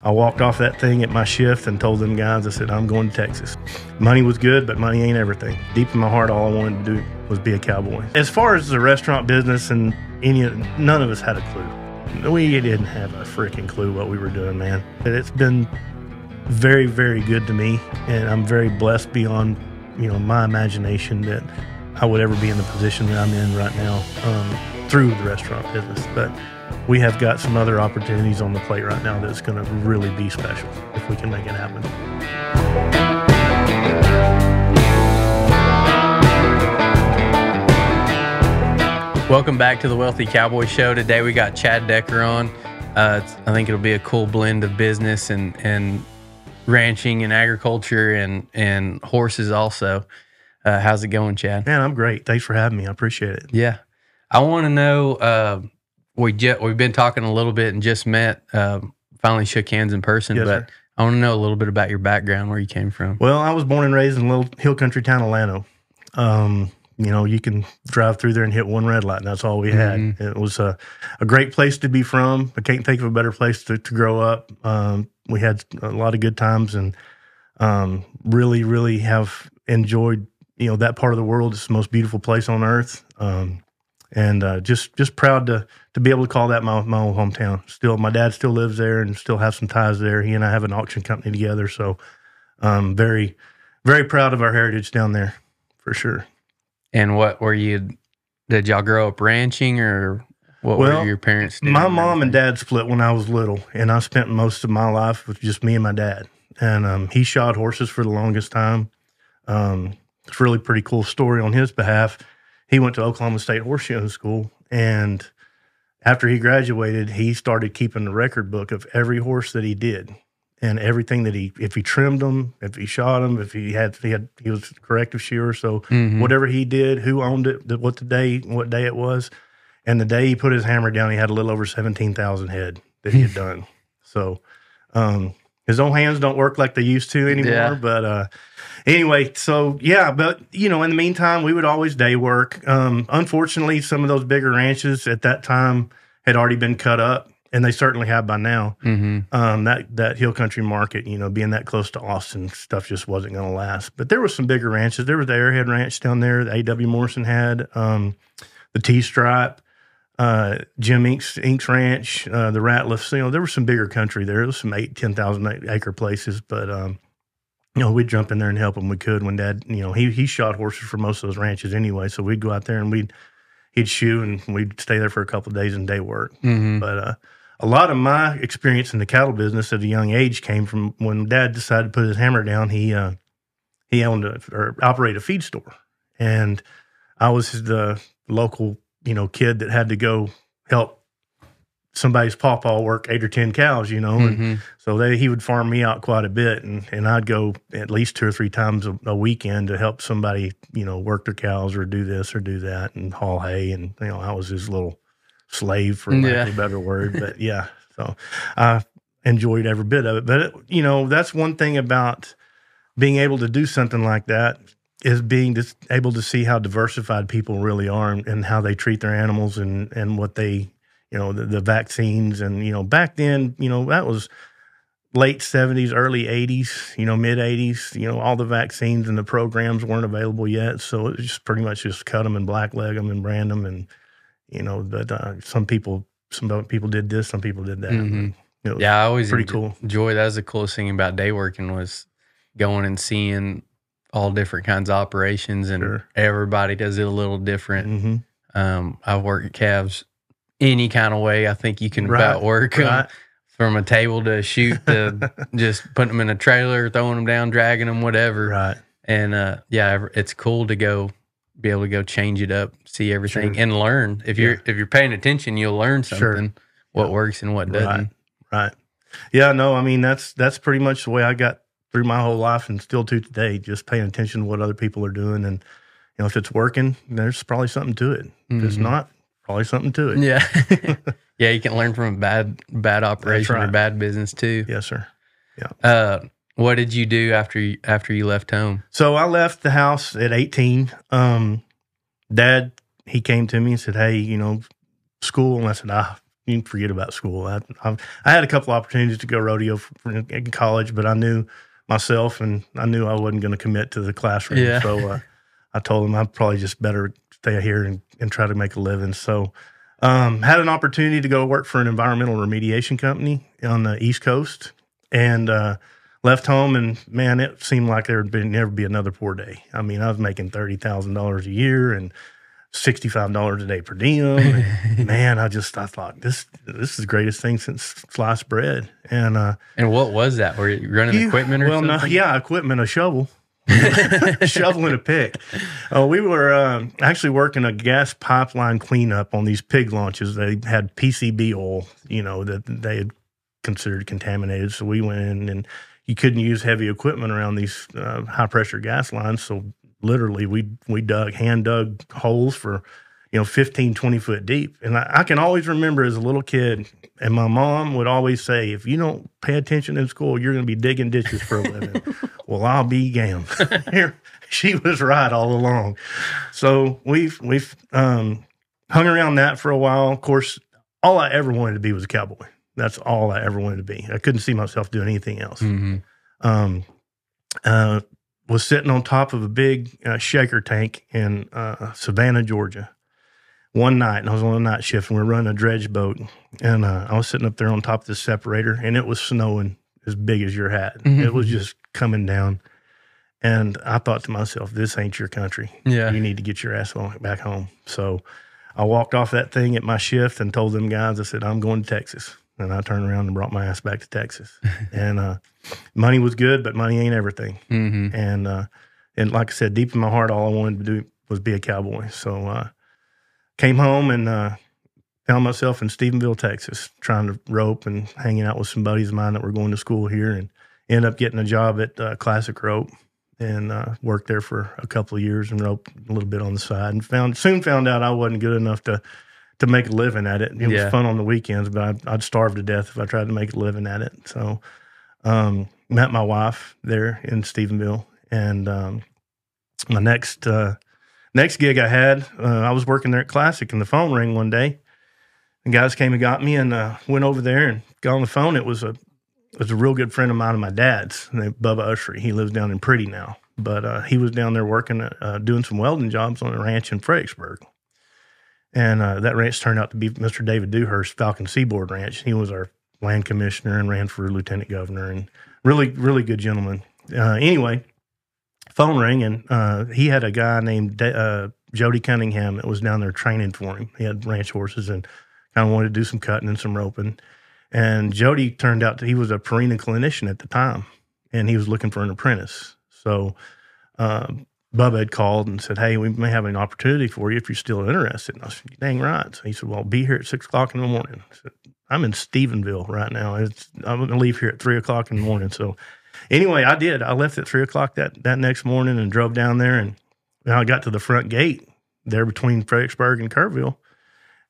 I walked off that thing at my shift and told them guys, I said, I'm going to Texas. Money was good, but money ain't everything. Deep in my heart, all I wanted to do was be a cowboy. As far as the restaurant business and none of us had a clue. We didn't have a freaking clue what we were doing, man. It's been very, very good to me, and I'm very blessed beyond, my imagination that I would ever be in the position that I'm in right now through the restaurant business. But we have got some other opportunities on the plate right now that's going to really be special if we can make it happen. Welcome back to the Wealthy Cowboy Show. Today we got Chad Decker on. I think it'll be a cool blend of business and ranching and agriculture and horses also. How's it going, Chad? Man, I'm great. Thanks for having me. I appreciate it. Yeah. I want to know, we've been talking a little bit and just met, finally shook hands in person, Yes, but sir. I want to know a little bit about your background, where you came from. Well, I was born and raised in a little hill country town of Llano. You can drive through there and hit one red light, and that's all we had. Mm-hmm. It was a great place to be from. I can't think of a better place to grow up. We had a lot of good times, and really, really have enjoyed, that part of the world. It's the most beautiful place on earth. And just proud to be able to call that my old hometown. Still, my dad still lives there and still have some ties there. He and I have an auction company together, so very, very proud of our heritage down there, for sure. And what were you, did y'all grow up ranching, or what were your parents doing? My mom and dad split when I was little, and I spent most of my life with just me and my dad. And he shot horses for the longest time. It's a really pretty cool story on his behalf. He went to Oklahoma State Horseshoe School, and after he graduated, he started keeping the record book of every horse that he did and everything that if he trimmed them, if he shot them, if he was a corrective shearer. So whatever he did, who owned it, what day it was, and the day he put his hammer down, he had a little over 17,000 head that he had done. So his own hands don't work like they used to anymore, Yeah. but anyway, so yeah, but in the meantime, we would always day work. Unfortunately, some of those bigger ranches at that time had already been cut up, and they certainly have by now. That hill country market, being that close to Austin, stuff just wasn't going to last. But there were some bigger ranches. There was the Airhead Ranch down there that A.W. Morrison had, the T-Stripe, Jim Ink's Ranch, the Ratliffs. There was some bigger country there. There was some 10,000 acre places, but we'd jump in there and help him. We could when Dad, he shot horses for most of those ranches anyway. So we'd go out there and he'd shoe, and we'd stay there for a couple of days and day work. But a lot of my experience in the cattle business at a young age came from when Dad decided to put his hammer down. He owned or operated a feed store, and I was the local kid that had to go help somebody's pawpaw work 8 or 10 cows, and so he would farm me out quite a bit, and I'd go at least 2 or 3 times a weekend to help somebody, work their cows or do this or do that and haul hay, and I was his little slave, for lack of a better word, but yeah, so I enjoyed every bit of it. But that's one thing about being able to do something like that, is being just able to see how diversified people really are, and how they treat their animals, and what they, the vaccines. And, back then, that was late 70s, early 80s, mid 80s, all the vaccines and the programs weren't available yet. So it was just pretty much just cut them and blackleg them and brand them. And, but some people did this, some people did that. Yeah, I always pretty cool. Enjoy. That was the coolest thing about day working, was going and seeing all different kinds of operations, and everybody does it a little different. I've worked calves any kind of way I think you can about work from a table to a chute to just putting them in a trailer, throwing them down, dragging them, whatever. Right. And it's cool to be able to go change it up, see everything, and learn. If you're paying attention, you'll learn something, what works and what doesn't. Right. Yeah, no, I mean, that's pretty much the way I got through my whole life, and still to today, just paying attention to what other people are doing. And, if it's working, there's probably something to it. If it's not, probably something to it. Yeah. Yeah, you can learn from a bad operation or bad business too. Yes, sir. Yeah. What did you do after you left home? So I left the house at 18. Dad, he came to me and said, "Hey, school." And I said, you can forget about school. I had a couple opportunities to go rodeo in college, but I knew myself, and I knew I wasn't going to commit to the classroom. Yeah. So I told them I'd probably just better stay here and try to make a living. So had an opportunity to go work for an environmental remediation company on the East Coast, and left home, and man, it seemed like there would never be another poor day. I mean, I was making $30,000 a year and $65 a day per diem. And man, I thought this is the greatest thing since sliced bread. And what was that? Were you running equipment or something? Well, no, yeah, equipment, a shovel. Shovel and a pick. We were actually working a gas pipeline cleanup on these pig launches. They had PCB oil, that they had considered contaminated. So we went in, and you couldn't use heavy equipment around these high pressure gas lines. So literally we hand dug holes for, 15, 20 foot deep. And I can always remember as a little kid, and my mom would always say, if you don't pay attention in school, you're going to be digging ditches for a living. Well, I'll be damned. She was right all along. So we've hung around that for a while. Of course, all I ever wanted to be was a cowboy. That's all I ever wanted to be. I couldn't see myself doing anything else. Was sitting on top of a big shaker tank in Savannah, Georgia, one night, and I was on a night shift, and we were running a dredge boat, and I was sitting up there on top of this separator, and it was snowing as big as your hat. It was just coming down, and I thought to myself, this ain't your country. Yeah. You need to get your ass back home. So I walked off that thing at my shift and told them guys, I said, I'm going to Texas. And I turned around and brought my ass back to Texas. And money was good, but money ain't everything. And like I said, deep in my heart, all I wanted to do was be a cowboy. So came home and found myself in Stephenville, Texas, trying to rope and hanging out with some buddies of mine that were going to school here, and ended up getting a job at Classic Rope, and worked there for a couple of years and roped a little bit on the side, and soon found out I wasn't good enough to make a living at it. It was fun on the weekends, but I'd starve to death if I tried to make a living at it. So met my wife there in Stephenville, and my next gig I had, I was working there at Classic, and the phone rang one day. And guys came and got me, and went over there and got on the phone. It was a real good friend of mine and my dad's, named Bubba Ushery. He lives down in Pretty now, but he was down there working, doing some welding jobs on a ranch in Fredericksburg. And that ranch turned out to be Mr. David Dewhurst's Falcon Seaboard Ranch. He was our land commissioner and ran for lieutenant governor, and really, really good gentleman. Anyway, phone rang, and he had a guy named Jody Cunningham that was down there training for him. He had ranch horses and kind of wanted to do some cutting and some roping. And Jody turned out he was a Purina clinician at the time, and he was looking for an apprentice. So Bubba had called and said, hey, we may have an opportunity for you if you're still interested. And I said, dang right. So he said, well, I'll be here at 6 o'clock in the morning. I said, I'm in Stephenville right now. I'm going to leave here at 3 o'clock in the morning. So anyway, I did. I left at 3 o'clock that next morning and drove down there. And I got to the front gate there between Fredericksburg and Kerrville.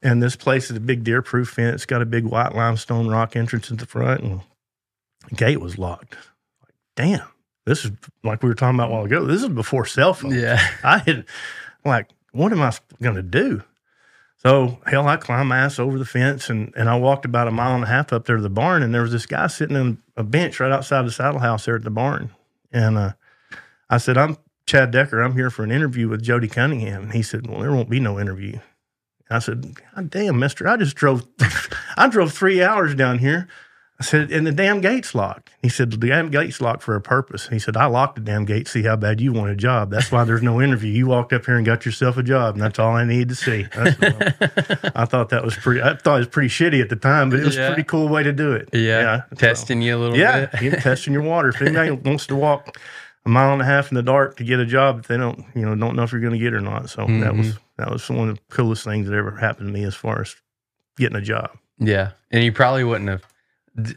And this place is a big deer-proof fence. Got a big white limestone rock entrance at the front. And the gate was locked. Like, damn. This is like we were talking about a while ago. This is before cell phones. Yeah. What am I going to do? So, hell, I climbed my ass over the fence, and I walked about a mile and a half up there to the barn, and there was this guy sitting on a bench right outside the saddle house there at the barn. And I said, I'm Chad Decker. I'm here for an interview with Jody Cunningham. And he said, well, there won't be no interview. And I said, God damn, mister, I drove 3 hours down here. I said, and the damn gate's locked. He said, the damn gate's locked for a purpose. He said, I locked the damn gate to see how bad you want a job. That's why there's no interview. You walked up here and got yourself a job, and that's all I needed to see. I thought it was pretty shitty at the time, but it was a pretty cool way to do it. Yeah. Testing you a little bit. Yeah, testing your water. If anybody wants to walk a mile and a half in the dark to get a job, if they don't know if you're going to get it or not. So that was one of the coolest things that ever happened to me as far as getting a job. Yeah. And you probably wouldn't have.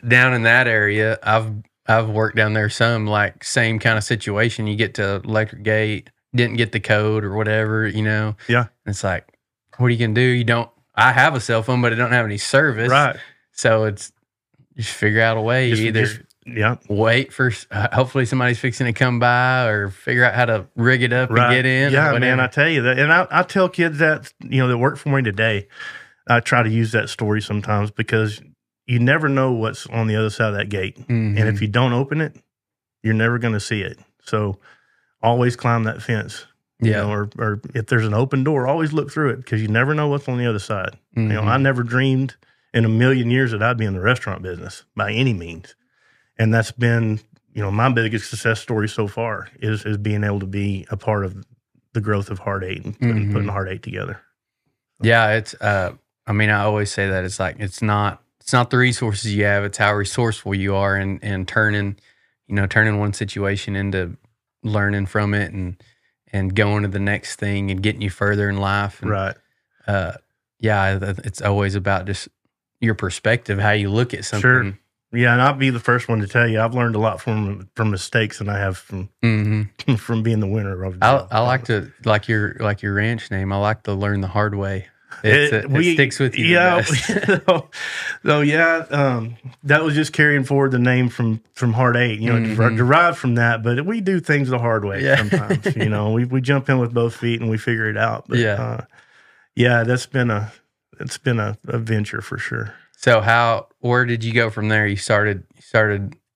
Down in that area, I've worked down there some, like same kind of situation. You get to electric gate, didn't get the code or whatever, Yeah. And it's like, what are you going to do? I have a cell phone, but I don't have any service. Right. So it's just figure out a way. Wait for, hopefully somebody's fixing to come by, or figure out how to rig it up and get in. Yeah, man, I tell you that. And I tell kids that, that work for me today, I try to use that story sometimes because you never know what's on the other side of that gate. And if you don't open it, you're never going to see it. So always climb that fence, you know, or if there's an open door, always look through it because you never know what's on the other side. You know, I never dreamed in a million years that I'd be in the restaurant business by any means. And that's been, you know, my biggest success story so far is being able to be a part of the growth of Hard 8 and putting Hard 8 together. Yeah, it's I mean, I always say that it's like it's not the resources you have, it's how resourceful you are and turning one situation into learning from it and going to the next thing and getting you further in life. And, right. Yeah, it's always about just your perspective, how you look at something. Sure. Yeah, and I'll be the first one to tell you I've learned a lot from mistakes than I have from from being the winner of. I like to like your ranch name. I like to learn the hard way. It sticks with you. Yeah. That was just carrying forward the name from Hard 8. You know, derived from that. But we do things the hard way sometimes. You know, we jump in with both feet and we figure it out. But that's been a venture for sure. So where did you go from there? You started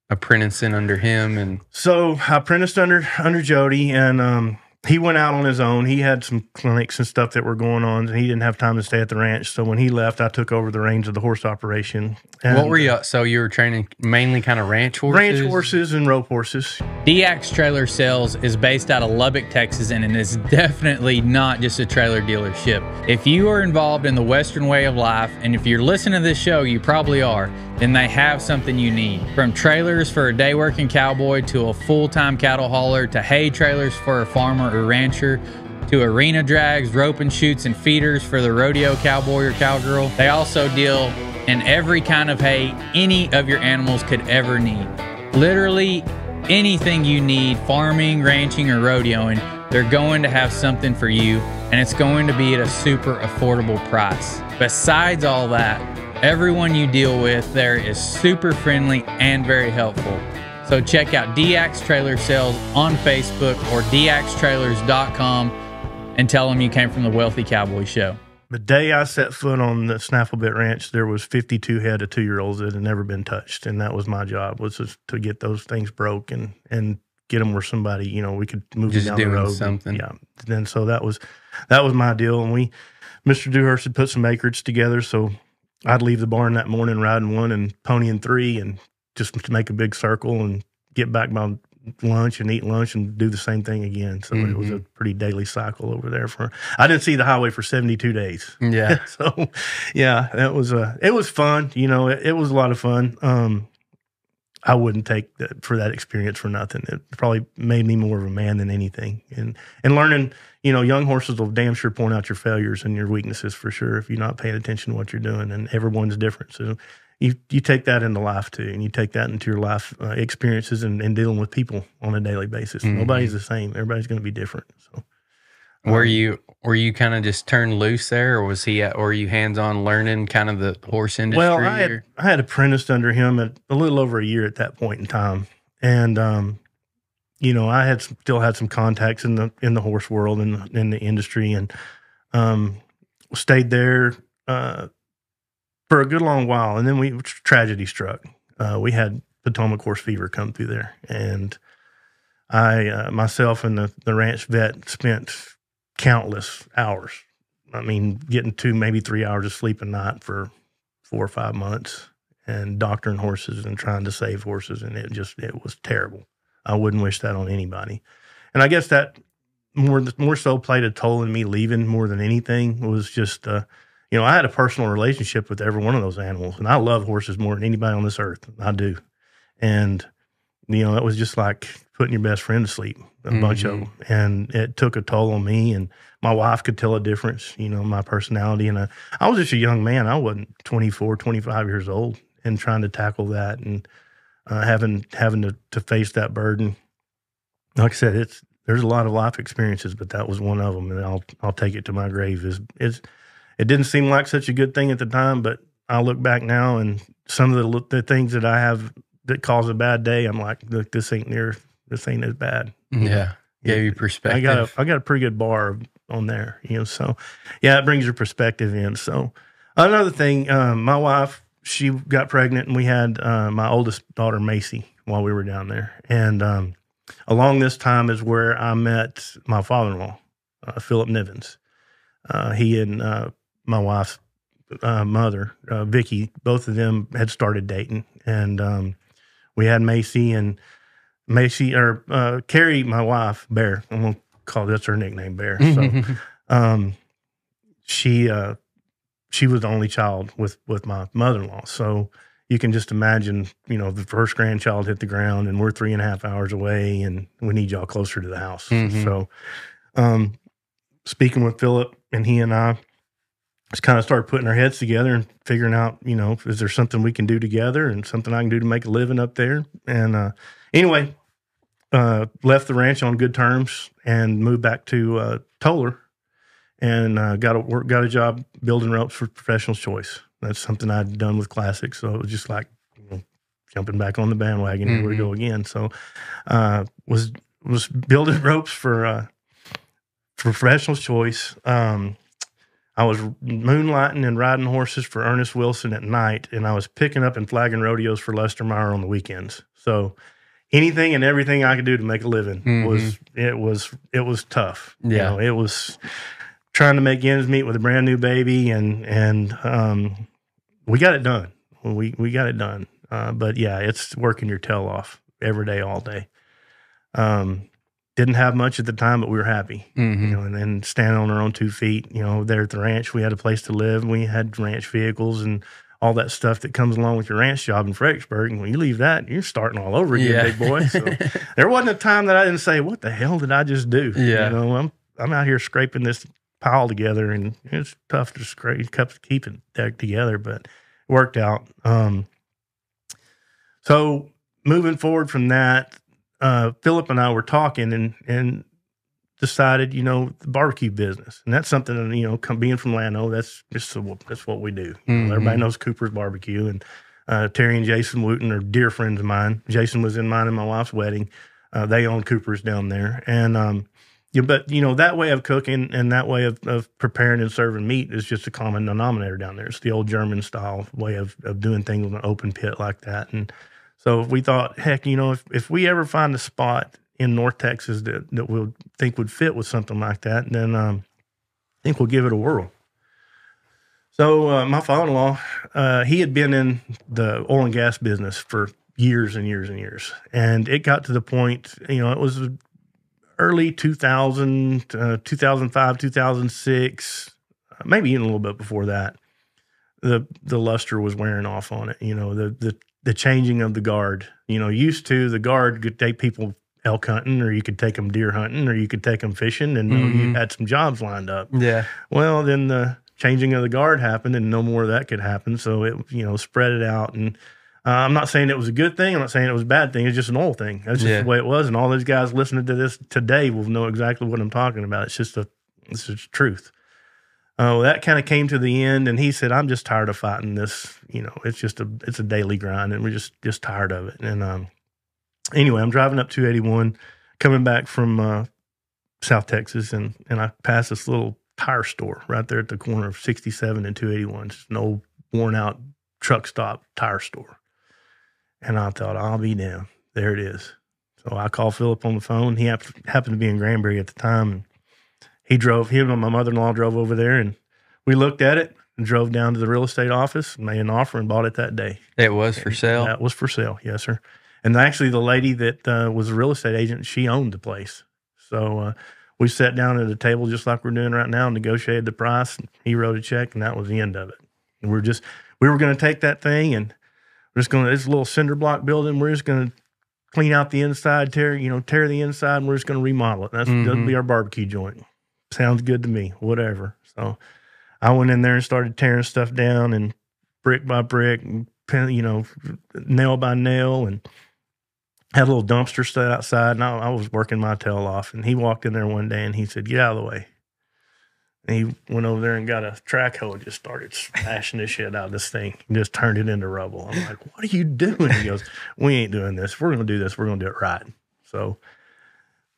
apprenticing under him, and so I apprenticed under Jody, and he went out on his own. He had some clinics and stuff that were going on, and he didn't have time to stay at the ranch. So when he left, I took over the reins of the horse operation. And what were you? So you were training mainly kind of ranch horses? Ranch horses and rope horses. DX Trailer Sales is based out of Lubbock, Texas, and it is definitely not just a trailer dealership. If you are involved in the Western way of life, and if you're listening to this show, you probably are, then they have something you need. From trailers for a day working cowboy to a full-time cattle hauler to hay trailers for a farmer or rancher to arena drags, rope and chutes, and feeders for the rodeo cowboy or cowgirl. They also deal in every kind of hay any of your animals could ever need. Literally anything you need, farming, ranching, or rodeoing, they're going to have something for you, and it's going to be at a super affordable price. Besides all that, everyone you deal with there is super friendly and very helpful. So check out DX Trailer Sales on Facebook or dxtrailers.com and tell them you came from the Wealthy Cowboy Show. The day I set foot on the Snafflebit Ranch, there was 52 head of 2-year-olds that had never been touched, and that was my job, was just to get those things broke and get them where somebody, you know, we could move them down the road. Something. And so that was my deal. And Mr. Dewhurst had put some acreage together, so I'd leave the barn that morning riding 1 and ponying 3 and just to make a big circle and get back by lunch and eat lunch and do the same thing again. So it was a pretty daily cycle over there. I didn't see the highway for 72 days. Yeah. So yeah, it was fun. You know, it was a lot of fun. I wouldn't take that for that experience for nothing. It probably made me more of a man than anything. And learning, you know, young horses will damn sure point out your failures and your weaknesses for sure if you're not paying attention to what you're doing. And everyone's different. So you take that into life too, and you take that into your life experiences and dealing with people on a daily basis. Nobody's the same. Everybody's going to be different. So, were you kind of just turned loose there, or were you hands on learning kind of the horse industry? Well, I had apprenticed under him at a little over a year at that point in time, and you know, I still had some contacts in the horse world and in the industry, and stayed there for a good long while, and then tragedy struck. We had Potomac horse fever come through there, and I myself and the ranch vet spent countless hours. I mean, getting 2, maybe 3 hours of sleep a night for 4 or 5 months, and doctoring horses and trying to save horses, and it was terrible. I wouldn't wish that on anybody. And I guess that more so played a toll in me leaving more than anything. It was just you know, I had a personal relationship with every one of those animals, and I love horses more than anybody on this earth. I do. And, you know, it was just like putting your best friend to sleep, a bunch of them. And it took a toll on me, and my wife could tell a difference, you know, my personality. And I was just a young man. I wasn't 24, 25 years old, and trying to tackle that and having to face that burden. Like I said, there's a lot of life experiences, but that was one of them, and I'll take it to my grave. It didn't seem like such a good thing at the time, but I look back now, and some of the things that I have that cause a bad day, I'm like, look, this ain't as bad. Yeah, gave you perspective. I got a pretty good bar on there, you know. So yeah, it brings your perspective in. So Another thing, my wife, she got pregnant, and we had my oldest daughter, Macy, while we were down there. And along this time is where I met my father-in-law, Philip Nivens. He and my wife's mother, Vicky, both of them had started dating. And we had Macy, and Carrie, my wife, Bear. I'm going to call that's her nickname, Bear. So she was the only child with my mother-in-law. So you can just imagine, the first grandchild hit the ground, and we're 3.5 hours away, and we need y'all closer to the house. So speaking with Philip, and he and I just kind of started putting our heads together and figuring out, is there something we can do together and something I can do to make a living up there? And anyway, left the ranch on good terms and moved back to Toller. And got a job building ropes for Professional Choice. That's something I'd done with Classic, so it was just like jumping back on the bandwagon. Here we go again. So was building ropes for Professional Choice. I was moonlighting and riding horses for Ernest Wilson at night, and I was picking up and flagging rodeos for Lester Meyer on the weekends. So anything and everything I could do to make a living was tough. Yeah, it was trying to make ends meet with a brand new baby, and we got it done. We got it done. But yeah, it's working your tail off every day, all day. Didn't have much at the time, but we were happy. And then standing on our own 2 feet, there at the ranch, we had a place to live. We had ranch vehicles and all that stuff that comes along with your ranch job in Fredericksburg. And when you leave that, you're starting all over again, big boy. So there wasn't a time that I didn't say, what the hell did I just do? I'm out here scraping this pile together, and it's tough to keep it together, but it worked out. So moving forward from that, Philip and I were talking and decided, the barbecue business, and that's something that, being from Llano, that's what we do. Everybody knows Cooper's Barbecue, and Terry and Jason Wooten are dear friends of mine. Jason was in mine and my wife's wedding. They own Cooper's down there, and but that way of cooking and that way of preparing and serving meat is just a common denominator down there. It's the old German style way of doing things with an open pit like that. And so we thought, heck, if we ever find a spot in North Texas that we'll think would fit with something like that, then I think we'll give it a whirl. So my father-in-law, he had been in the oil and gas business for years and years and years, and it got to the point, it was early 2000, 2005, 2006, maybe even a little bit before that, the luster was wearing off on it. The changing of the guard. Used to, the guard could take people elk hunting, or you could take them deer hunting, or you could take them fishing, and you had some jobs lined up. Yeah. Well, then the changing of the guard happened, and no more of that could happen. So it, spread it out. And I'm not saying it was a good thing. I'm not saying it was a bad thing. It's just an old thing. That's just the way it was. And all those guys listening to this today will know exactly what I'm talking about. It's just truth. That kind of came to the end, and he said, I'm just tired of fighting this. It's a daily grind, and we're just tired of it. And anyway, I'm driving up 281, coming back from South Texas, and I passed this little tire store right there at the corner of 67 and 281. Just an old, worn-out truck stop tire store. And I thought, I'll be damned. There it is. So I called Philip on the phone. He happened to be in Granbury at the time. And him and my mother-in-law drove over there, and we looked at it and drove down to the real estate office, made an offer, and bought it that day. It was for sale? That was for sale, yes, sir. And actually, the lady that was a real estate agent, she owned the place. So we sat down at a table just like we're doing right now and negotiated the price. And he wrote a check, and that was the end of it. And we were going to take that thing, and it's a little cinder block building. We're just going to clean out the inside, tear the inside, and we're just going to remodel it. That'll be our barbecue joint. Sounds good to me, whatever. So I went in there and started tearing stuff down, and brick by brick, and nail by nail, and had a little dumpster set outside, and I was working my tail off. And he walked in there one day, and he said, "Get out of the way." And he went over there and got a track hoe and just started smashing the shit out of this thing and just turned it into rubble. I'm like, "What are you doing?" He goes, "We ain't doing this. If we're going to do this, we're going to do it right." So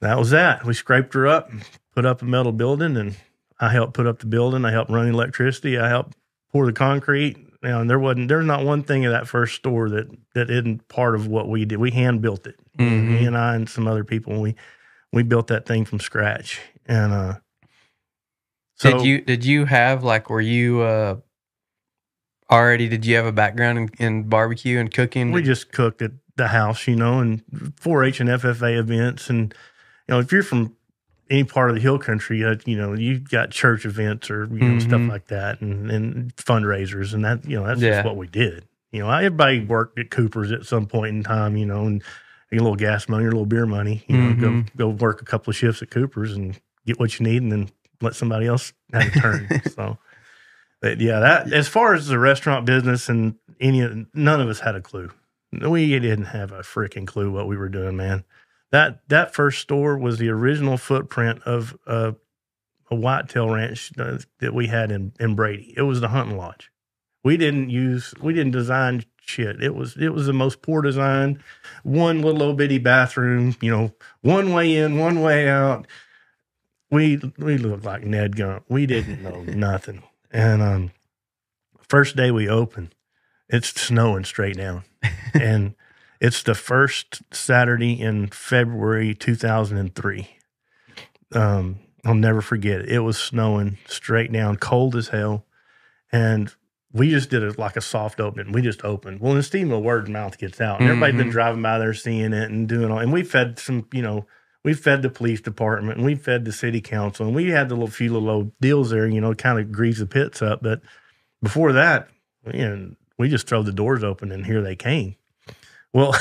that was that. We scraped her up and put up a metal building, and I helped put up the building. I helped run electricity. I helped pour the concrete. And there's not one thing in that first store that isn't part of what we did. We hand built it. Me and I and some other people, we built that thing from scratch. And so did you have like, were you already, did you have a background in barbecue and cooking? We just cooked at the house, and 4-H and FFA events. And, if you're from any part of the hill country, you've got church events or, stuff like that and fundraisers. And that, that's just what we did. Everybody worked at Cooper's at some point in time, and get a little gas money or a little beer money, go work a couple of shifts at Cooper's and get what you need and then let somebody else have a turn. So, but yeah, that as far as the restaurant business and none of us had a clue. We didn't have a freaking clue what we were doing, man. That first store was the original footprint of a whitetail ranch that we had in Brady. It was the hunting lodge. We didn't design shit. It was the most poor design, one little old bitty bathroom, one way in, one way out. We looked like Ned Gump. We didn't know nothing. And first day we opened, it's snowing straight down. And it's the first Saturday in February 2003. I'll never forget it. It was snowing straight down, cold as hell. And we just did it like a soft opening. We just opened. Well, in Stevensville, word of mouth gets out. And everybody's been driving by there, seeing it and doing all. And we fed we fed the police department and we fed the city council. And we had the few little old deals there, kind of grease the pits up. But before that, we just throw the doors open and here they came. Well,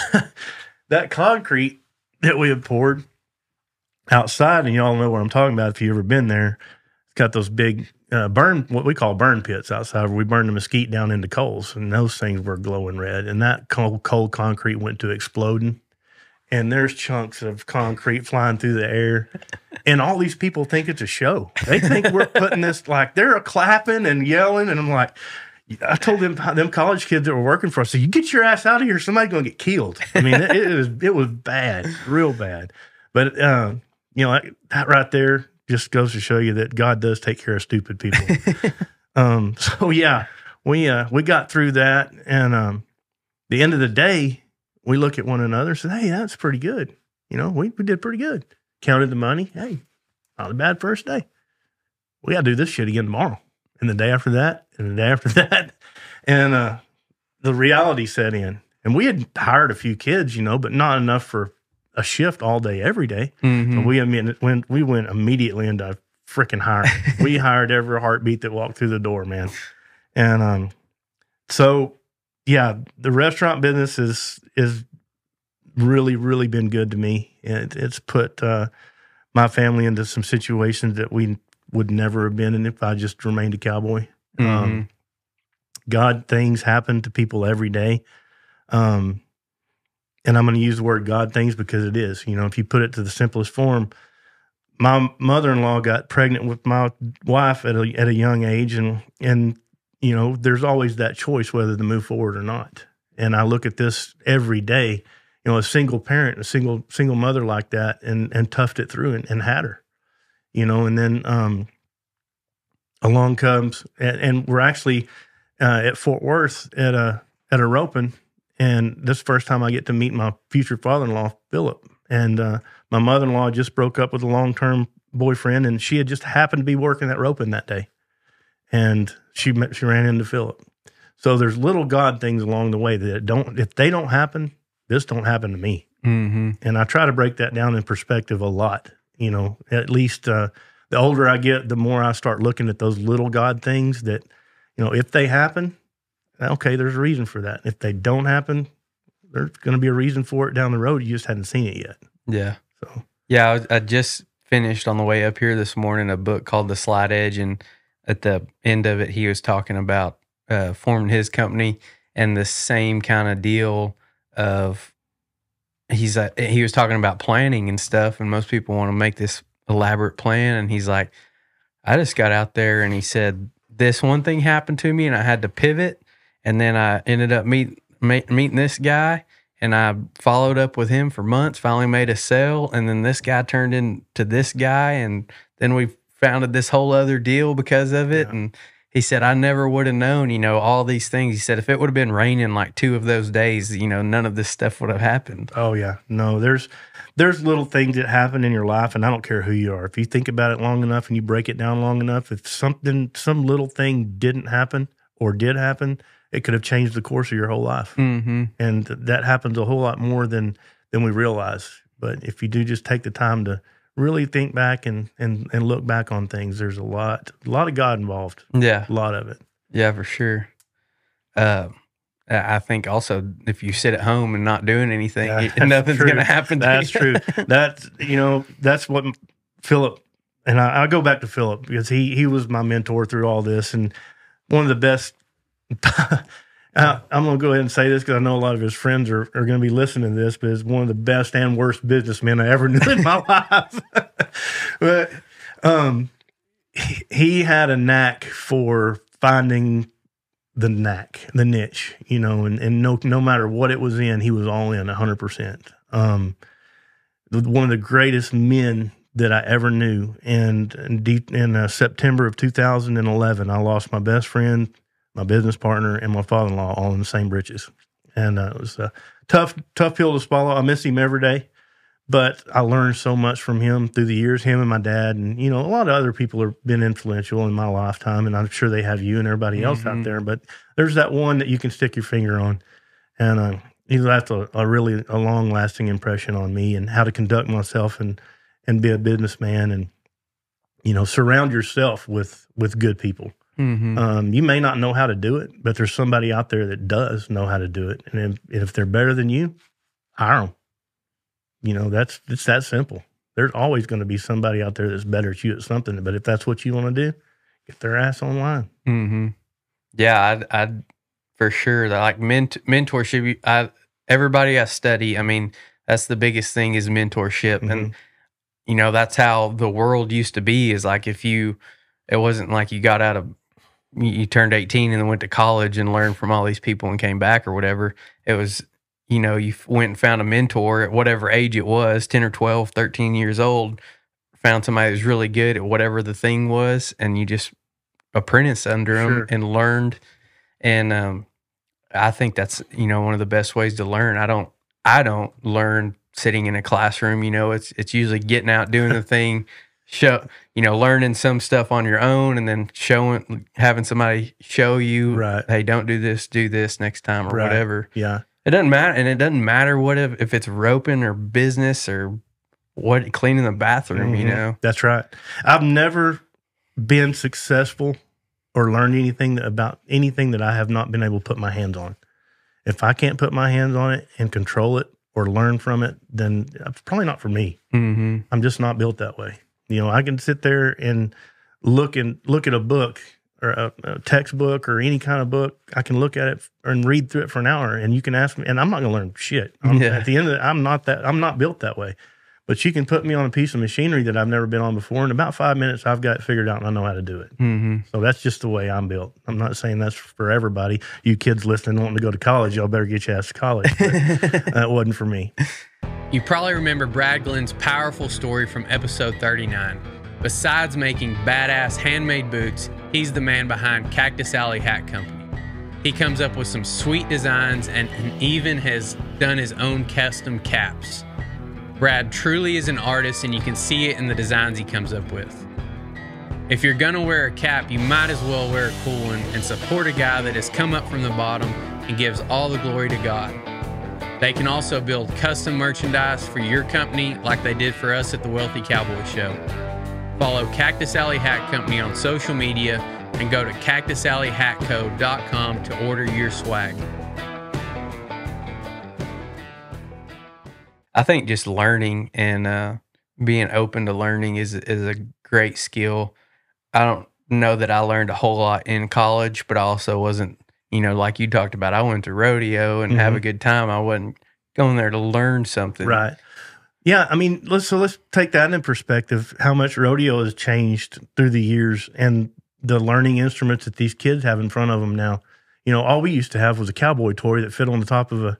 that concrete that we had poured outside, and y'all know what I'm talking about if you've ever been there, it's got those big what we call burn pits outside where we burn the mesquite down into coals, and those things were glowing red. And that cold concrete went to exploding, and there's chunks of concrete flying through the air. And all these people think it's a show. They think we're putting this, like, they're clapping and yelling, and I'm like, I told them college kids that were working for us, so you get your ass out of here. Somebody's going to get killed. I mean, it was bad, real bad. But, that right there just goes to show you that God does take care of stupid people. So, yeah, we got through that. And the end of the day, we look at one another and said, hey, that's pretty good. We did pretty good. Counted the money. Hey, not a bad first day. We got to do this shit again tomorrow. And the day after that, and the day after that. And the reality set in. And we had hired a few kids, but not enough for a shift all day, every day. So we went immediately into freaking hiring. We hired every heartbeat that walked through the door, man. And so, yeah, the restaurant business is really, really been good to me. It's put my family into some situations that we would never have been in if I just remained a cowboy. God, things happen to people every day. And I'm going to use the word God things because it is. If you put it to the simplest form, my mother-in-law got pregnant with my wife at a young age, and there's always that choice whether to move forward or not. And I look at this every day, a single parent, a single mother like that, and toughed it through and had her. And then along comes, and we're actually at Fort Worth at a roping, and this is the first time I get to meet my future father-in-law, Philip. And my mother-in-law just broke up with a long-term boyfriend, and she had just happened to be working that roping that day, and she ran into Philip. So there's little God things along the way that if they don't happen, this don't happen to me. And I try to break that down in perspective a lot. At least the older I get, the more I start looking at those little God things that, if they happen, okay, there's a reason for that. If they don't happen, there's going to be a reason for it down the road. You just hadn't seen it yet. Yeah. So, yeah, I just finished on the way up here this morning a book called The Slight Edge. And at the end of it, he was talking about forming his company and the same kind of deal of, he was talking about planning and stuff, and most people want to make this elaborate plan, and he's like, I just got out there, and he said, this one thing happened to me, and I had to pivot, and then I ended up meeting this guy, and I followed up with him for months, finally made a sale, and then this guy turned into this guy, and then we founded this whole other deal because of it, and he said, I never would have known, you know, all these things. He said, if it would have been raining like 2 of those days, you know, none of this stuff would have happened. Oh yeah. No, there's little things that happen in your life, and I don't care who you are. If you think about it long enough and you break it down long enough, if some little thing didn't happen or did happen, it could have changed the course of your whole life. Mm-hmm. And that happens a whole lot more than we realize. But if you do just take the time to really think back and look back on things, there's a lot of God involved. Yeah. A lot of it. Yeah, for sure. I think also if you sit at home and not doing anything, nothing's going to happen to That's you. true. That's what Philip, and I go back to Philip because he was my mentor through all this, and one of the best. I'm going to go ahead and say this because I know a lot of his friends are going to be listening to this, but it's one of the best and worst businessmen I ever knew in my life. But he had a knack for finding the niche, you know, and no matter what it was in, he was all in 100%. One of the greatest men that I ever knew. And in September of 2011, I lost my best friend, my business partner, and my father-in-law all in the same britches. And it was a tough pill to swallow. I miss him every day, but I learned so much from him through the years, him and my dad. And, you know, a lot of other people have been influential in my lifetime, and I'm sure they have you and everybody else out there. But there's that one that you can stick your finger on. And he left a really long-lasting impression on me and how to conduct myself and be a businessman and, you know, surround yourself with good people. Mm-hmm. You may not know how to do it, but there's somebody out there that does know how to do it. And if they're better than you, hire them. You know, it's that simple. There's always going to be somebody out there that's better at you at something. But if that's what you want to do, get their ass online. Mm-hmm. Yeah, I'd for sure. That like mentorship. Everybody I study, I mean, that's the biggest thing is mentorship. Mm-hmm. And, you know, that's how the world used to be, is like it wasn't like you got out of, you turned 18 and then went to college and learned from all these people and came back or whatever. It was, you know, you went and found a mentor at whatever age it was, 10 or 12, 13 years old, found somebody that was really good at whatever the thing was, and you just apprenticed under them and learned. And I think that's, you know, one of the best ways to learn. I don't learn sitting in a classroom. You know, it's usually getting out, doing the thing, learning some stuff on your own, and then having somebody show you, right, hey, don't do this next time or whatever. Yeah. It doesn't matter. And it doesn't matter if it's roping or business or cleaning the bathroom, you know? That's right. I've never been successful or learned anything about anything that I have not been able to put my hands on. If I can't put my hands on it and control it or learn from it, then it's probably not for me. Mm-hmm. I'm just not built that way. You know, I can sit there and look at a book or a textbook or any kind of book. I can look at it and read through it for an hour, and you can ask me, and I'm not going to learn shit. At the end of it, I'm not built that way. But you can put me on a piece of machinery that I've never been on before. In about 5 minutes, I've got it figured out and I know how to do it. Mm-hmm. So that's just the way I'm built. I'm not saying that's for everybody. You kids listening wanting to go to college, y'all better get your ass to college. But that wasn't for me. You probably remember Brad Glenn's powerful story from episode 39. Besides making badass handmade boots, he's the man behind Cactus Alley Hat Company. He comes up with some sweet designs and even has done his own custom caps. Brad truly is an artist, and you can see it in the designs he comes up with. If you're gonna wear a cap, you might as well wear a cool one and support a guy that has come up from the bottom and gives all the glory to God. They can also build custom merchandise for your company like they did for us at the Wealthy Cowboy Show. Follow Cactus Alley Hat Company on social media and go to cactusalleyhatco.com to order your swag. I think just learning and being open to learning is a great skill. I don't know that I learned a whole lot in college, but I also wasn't, you know, like you talked about, I went to rodeo and have a good time. I wasn't going there to learn something. Right. Yeah, I mean, let's take that in perspective, how much rodeo has changed through the years and the learning instruments that these kids have in front of them now. You know, all we used to have was a cowboy toy that fit on the top of a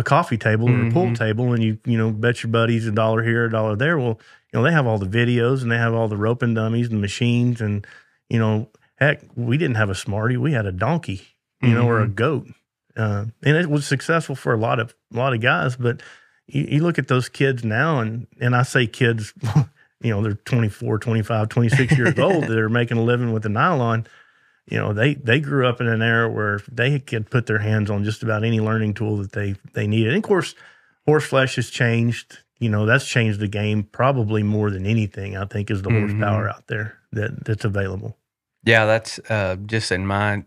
coffee table or a pool table, and you know, bet your buddies $1 here, $1 there. Well, you know, they have all the videos and they have all the roping dummies and machines, and, you know, Heck, we didn't have a Smarty. We had a donkey, you know, or a goat. And it was successful for a lot of guys. But you look at those kids now, and I say kids, you know, they're 24, 25, 26 years old that are making a living with a nylon. You know, they grew up in an era where they could put their hands on just about any learning tool that they needed. And of course, horse flesh has changed. You know, that's changed the game probably more than anything, I think, is the horsepower out there that's available. Yeah, that's just in my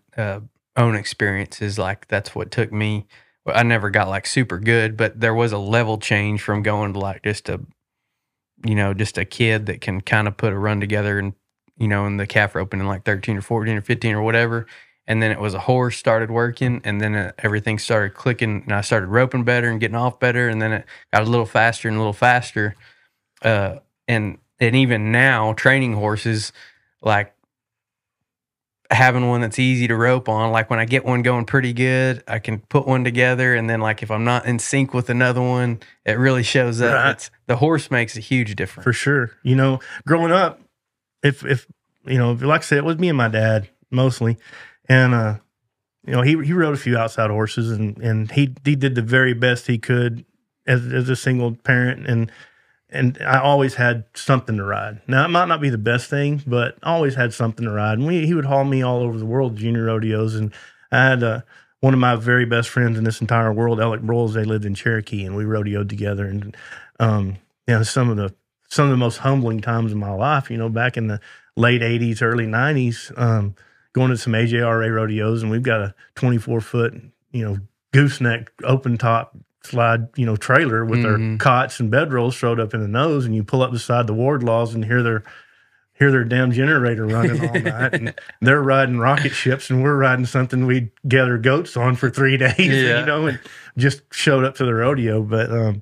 own experiences. Like, that's what took me. Well, I never got like super good, but there was a level change from going to like just a kid that can kind of put a run together and, you know, in the calf roping in like 13 or 14 or 15 or whatever. And then it was a horse started working, and then everything started clicking, and I started roping better and getting off better. And then it got a little faster and a little faster. And even now training horses, like having one that's easy to rope on, like when I get one going pretty good, I can put one together. And then like if I'm not in sync with another one, it really shows up. Right. The horse makes a huge difference. For sure. You know, growing up, if you know, like I said, it was me and my dad mostly. And, you know, he rode a few outside horses, and he did the very best he could as a single parent. And I always had something to ride. Now, it might not be the best thing, but I always had something to ride. And he would haul me all over the world, junior rodeos. And I had one of my very best friends in this entire world, Alec Broyles. They lived in Cherokee, and we rodeoed together. And, you know, some of the most humbling times of my life, you know, back in the late 80s, early 90s, going to some AJRA rodeos, and we've got a 24-foot, you know, gooseneck open top slide, you know, trailer with our cots and bedrolls sewed up in the nose, and you pull up beside the Wardlaws and hear their damn generator running all night, and they're riding rocket ships, and we're riding something we'd gather goats on for 3 days, you know, and just showed up to the rodeo. But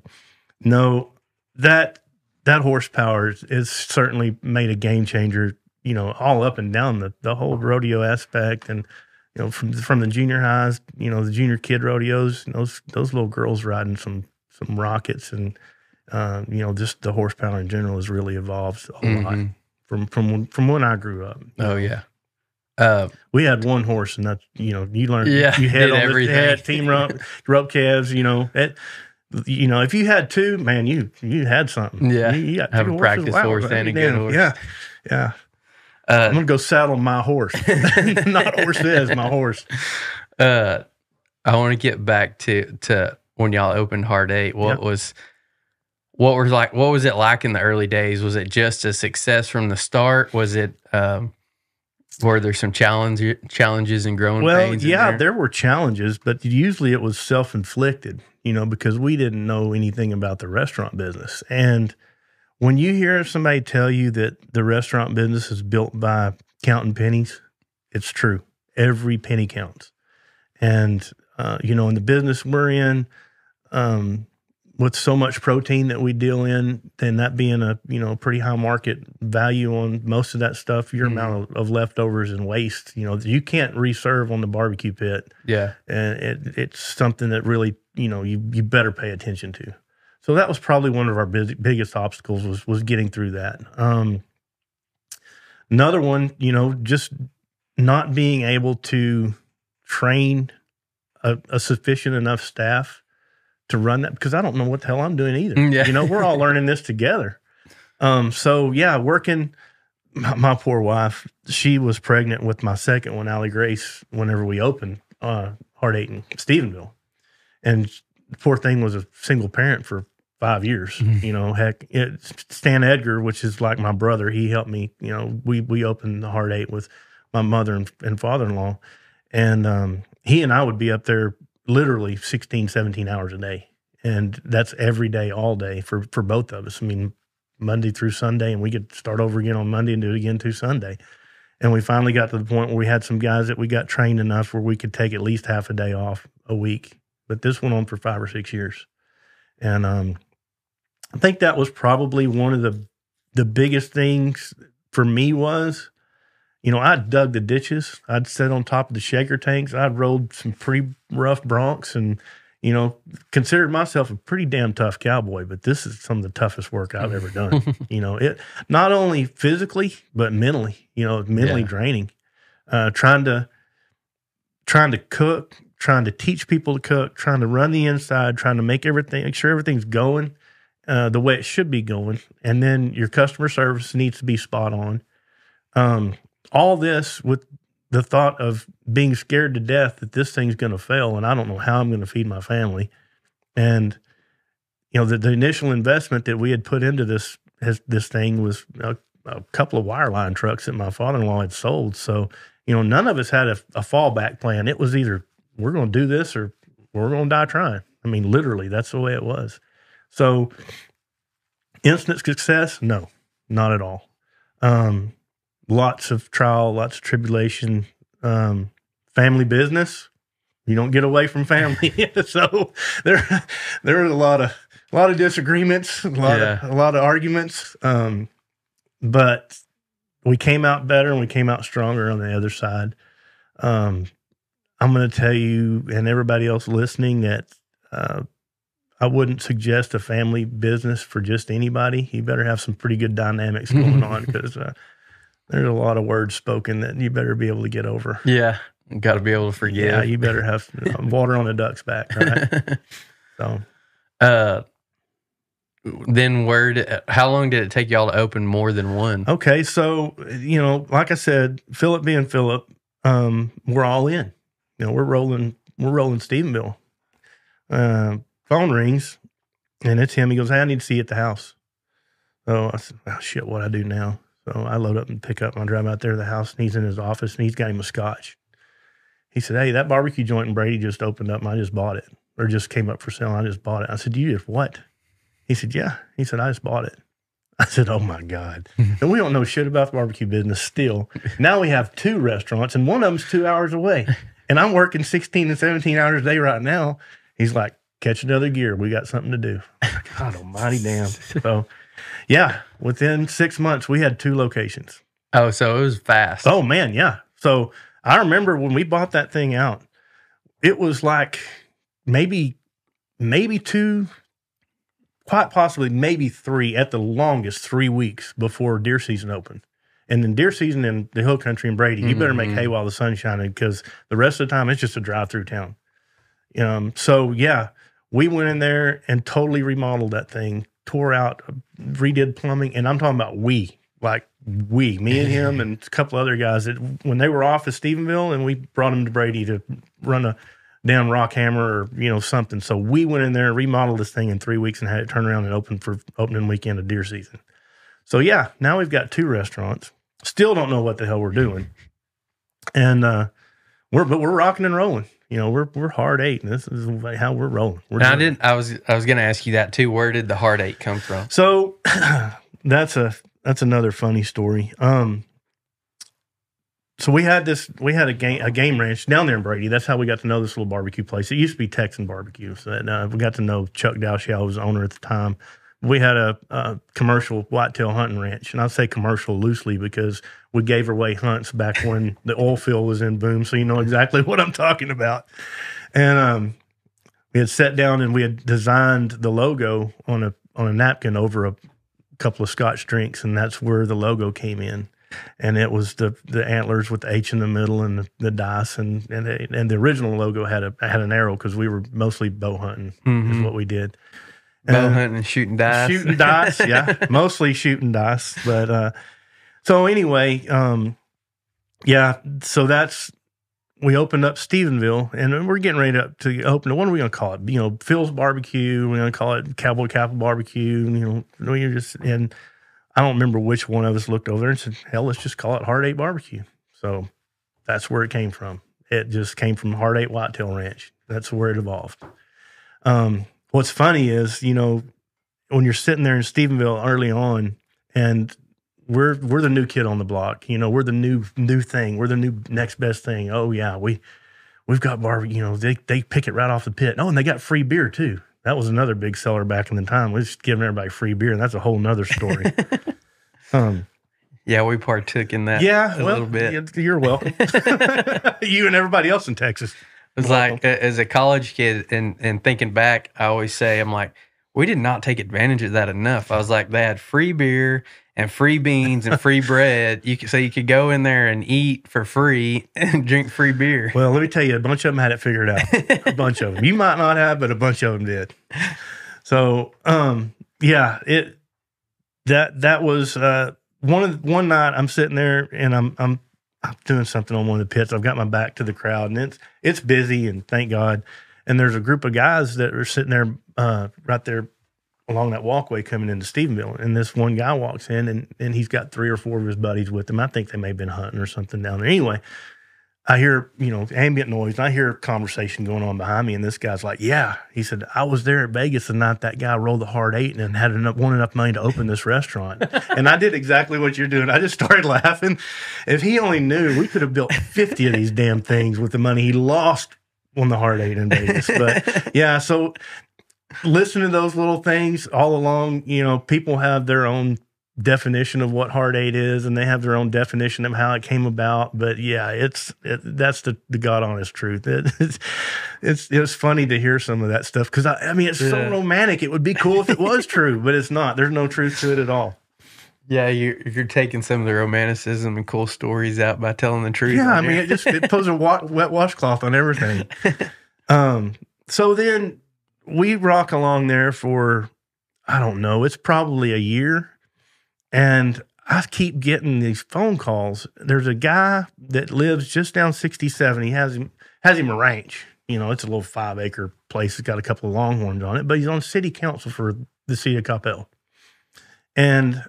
no, that horsepower is certainly made a game changer, you know, all up and down the whole rodeo aspect. And, you know, from the junior highs, you know, the junior kid rodeos, those little girls riding some rockets, and, you know, just the horsepower in general has really evolved a lot from when I grew up. Oh, yeah. We had one horse, and that's, you know, you learned, Yeah, you had did everything. had team rope calves, you know, you know, if you had two, man, you had something. Yeah. You got Have two a horses. practice horse and a good horse. Yeah. Yeah. I'm going to go saddle my horse, not horses, my horse. I want to get back to when y'all opened Hard 8. What was it like in the early days? Was it just a success from the start? Was it, were there some challenges and growing pains? Yeah, there were challenges, but usually it was self-inflicted, you know, because we didn't know anything about the restaurant business. And when you hear somebody tell you that the restaurant business is built by counting pennies, it's true. Every penny counts. And, you know, in the business we're in, with so much protein that we deal in, and that being a, you know, pretty high market value on most of that stuff, your amount of leftovers and waste, you know, you can't reserve on the barbecue pit. Yeah. And it's something that really, you know, you better pay attention to. So that was probably one of our biggest obstacles was getting through that. Another one, you know, just not being able to train a sufficient enough staff to run that, because I don't know what the hell I'm doing either. Yeah. You know, we're all learning this together. So yeah, working, my poor wife, she was pregnant with my second one, Allie Grace, whenever we opened Hard 8 in Stephenville. And the poor thing was a single parent for 5 years. You know, heck, Stan Edgar, which is like my brother, he helped me. You know, we opened the Hard 8 with my mother and father-in-law. And he and I would be up there literally 16, 17 hours a day. And that's every day, all day for both of us. I mean, Monday through Sunday, and we could start over again on Monday and do it again to Sunday. And we finally got to the point where we had some guys that we got trained enough where we could take at least half a day off a week. But this went on for 5 or 6 years. And I think that was probably one of the biggest things for me was, you know, I dug the ditches. I'd sit on top of the shaker tanks. I'd rode some pretty rough broncs and, you know, considered myself a pretty damn tough cowboy, but this is some of the toughest work I've ever done. You know, it not only physically, but mentally, you know, mentally draining. trying to cook, trying to teach people to cook, trying to run the inside, trying to make sure everything's going the way it should be going. And then your customer service needs to be spot on. All this with the thought of being scared to death that this thing's going to fail and I don't know how I'm going to feed my family. And, the initial investment that we had put into this thing was a couple of wireline trucks that my father-in-law had sold. So, none of us had a fallback plan. It was either we're going to do this or we're going to die trying. I mean, literally, that's the way it was. So, instant success? No, not at all. Lots of trial, lots of tribulation. Family business, you don't get away from family. So there are a lot of disagreements, a lot of arguments. But we came out better and we came out stronger on the other side. I'm going to tell you and everybody else listening that I wouldn't suggest a family business for just anybody. You better have some pretty good dynamics going on because there's a lot of words spoken that you better be able to get over. Yeah, got to be able to forgive. Yeah, you better have water on a duck's back, right? So, then how long did it take y'all to open more than one? Okay, so like I said, Philip being Philip, we're all in. We're rolling Stephenville. Phone rings, and it's him. He goes, "Hey, I need to see you at the house." So I said, "Oh shit, what I do now?" So I load up and pick up and I drive out there to the house, and he's in his office and he's got him a scotch. He said, "Hey, that barbecue joint in Brady just opened up and I just bought it, or just came up for sale. And I just bought it." I said, "You just what?" He said, "Yeah." He said, "I just bought it." I said, "Oh my God." And we don't know shit about the barbecue business still. Now we have 2 restaurants and one of them's 2 hours away. And I'm working 16 and 17 hours a day right now. He's like, "Catch another gear. We got something to do." God almighty damn. So yeah, within 6 months, we had 2 locations. Oh, so it was fast. Oh, man, yeah. So I remember when we bought that thing out, it was like maybe 2, quite possibly maybe 3, at the longest 3 weeks before deer season opened. And then deer season in the hill country in Brady, you better make hay while the sun's shining because the rest of the time, it's just a drive-through town. So, yeah, we went in there and totally remodeled that thing, tore out, redid plumbing, and I'm talking about me and him and a couple other guys that when they were off at Stephenville and we brought them to Brady to run a damn rock hammer or something. So we went in there and remodeled this thing in 3 weeks and had it turned around and open for opening weekend of deer season. So yeah, now we've got 2 restaurants. Still don't know what the hell we're doing, and we're rocking and rolling. We're hard 8, and this is how we're rolling. I was going to ask you that too. Where did the hard 8 come from? So that's another funny story. So we had a game ranch down there in Brady. That's how we got to know this little barbecue place. It used to be Texan Barbecue. So we got to know Chuck Dowshow, was the owner at the time. We had a commercial whitetail hunting ranch, and I say commercial loosely because we gave away hunts back when the oil field was in boom, so you know exactly what I'm talking about. And we had sat down and we had designed the logo on a napkin over a couple of Scotch drinks, and that's where the logo came in. And it was the antlers with the H in the middle and the dice, and the original logo had an arrow because we were mostly bow hunting is what we did. Bow hunting and shooting dice. Shooting dice, yeah. Mostly shooting dice. But so anyway, so we opened up Stephenville, and we're getting ready to open. What are we going to call it? Phil's Barbecue. We're going to call it Cowboy Capel Barbecue. And I don't remember which one of us looked over there and said, "Hell, let's just call it Hard 8 Barbecue." So that's where it came from. It just came from Hard 8 Whitetail Ranch. That's where it evolved. What's funny is, when you're sitting there in Stephenville early on, and we're the new kid on the block. We're the new thing. We're the new next best thing. Oh yeah, we've got barbecue. They pick it right off the pit. Oh, and they got free beer too. That was another big seller back in the time. We was just giving everybody free beer, and that's a whole nother story. Yeah, we partook in that. Yeah, a little bit. You're welcome. You and everybody else in Texas. It's like as a college kid and thinking back, I always say, I'm like, we did not take advantage of that enough. I was like, they had free beer and free beans and free bread. So you could go in there and eat for free and drink free beer. Well, let me tell you, a bunch of them had it figured out. A bunch of them. You might not have, but a bunch of them did. So, yeah, that was one night I'm sitting there and I'm doing something on one of the pits. I've got my back to the crowd and it's busy, and thank God. And there's a group of guys that are sitting there right there along that walkway coming into Stephenville. And this one guy walks in and he's got 3 or 4 of his buddies with him. I think they may have been hunting or something down there. Anyway, I hear, ambient noise, and I hear a conversation going on behind me, and this guy's like, yeah. He said, I was there at Vegas the night that guy rolled the hard 8 and had won enough money to open this restaurant. And I did exactly what you're doing. I just started laughing. If he only knew, we could have built 50 of these damn things with the money he lost on the hard 8 in Vegas. But yeah, so listen to those little things all along. People have their own definition of what hard 8 is, and they have their own definition of how it came about. But yeah, that's the God honest truth. It's funny to hear some of that stuff, because I mean, it's so romantic. It would be cool if it was true, but it's not. There's no truth to it at all. Yeah, you're taking some of the romanticism and cool stories out by telling the truth. Yeah, I mean, it puts a wet washcloth on everything. So then we rock along there for, I don't know, it's probably a year. And I keep getting these phone calls. There's a guy that lives just down 67. He has him a ranch. It's a little 5-acre place. It's got a couple of longhorns on it, but he's on city council for the city of Coppell. And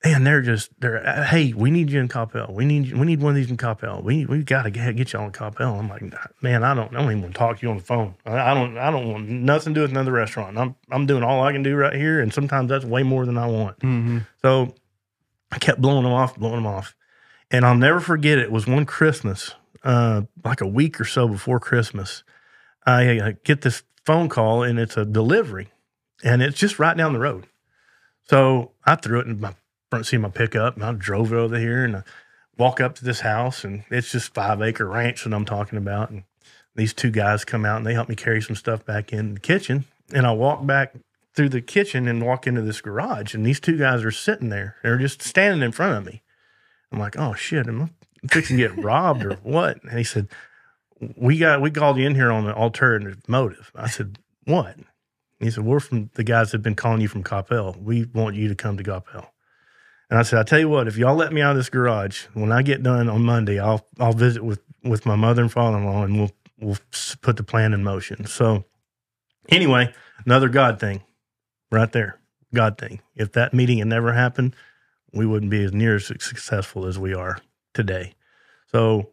they're hey, we need you in Coppell. We need one of these in Coppell. We got to get y'all in Coppell. I'm like, man, I don't even want to talk to you on the phone. I don't want nothing to do with another restaurant. I'm doing all I can do right here, and sometimes that's way more than I want. Mm-hmm. So I kept blowing them off, and I'll never forget it. Was one Christmas, like a week or so before Christmas, I get this phone call, and it's a delivery, and it's just right down the road. So I threw it in my front seat of my pickup, and I drove over here, and I walk up to this house, and it's just 5-acre ranch that I'm talking about. And these 2 guys come out, and they help me carry some stuff back in the kitchen. And I walk back through the kitchen and walk into this garage, and these 2 guys are sitting there. They're just standing in front of me. I'm like, oh shit, am I fixing to get robbed or what? And he said, we called you in here on an alternative motive. I said, what? He said, we're from the guys that have been calling you from Coppell. We want you to come to Coppell. And I said, I tell you what, if y'all let me out of this garage, when I get done on Monday, I'll visit with my mother and father-in-law, and we'll put the plan in motion. So anyway, another God thing right there. God thing. If that meeting had never happened, we wouldn't be as near as successful as we are today. So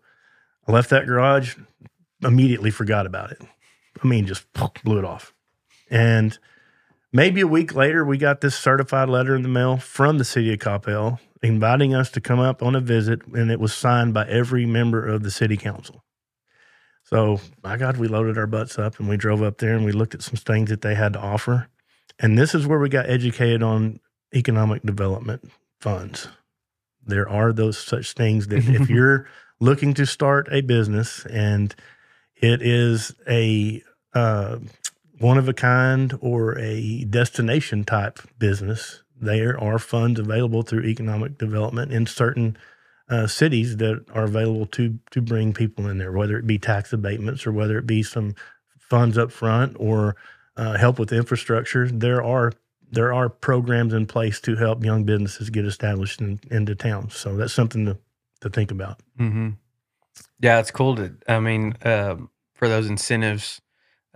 I left that garage, immediately forgot about it. I mean, just blew it off. And maybe a week later, we got this certified letter in the mail from the city of Coppell inviting us to come up on a visit, and it was signed by every member of the city council. So, my God, we loaded our butts up, and we drove up there, and we looked at some things that they had to offer. And this is where we got educated on economic development funds. There are those such things that if you're looking to start a business and it is a one-of-a-kind or a destination type business, there are funds available through economic development in certain cities that are available to bring people in there, whether it be tax abatements or whether it be some funds up front or help with infrastructure. There are programs in place to help young businesses get established into town. So that's something to think about. Mm-hmm. Yeah, it's cool for those incentives,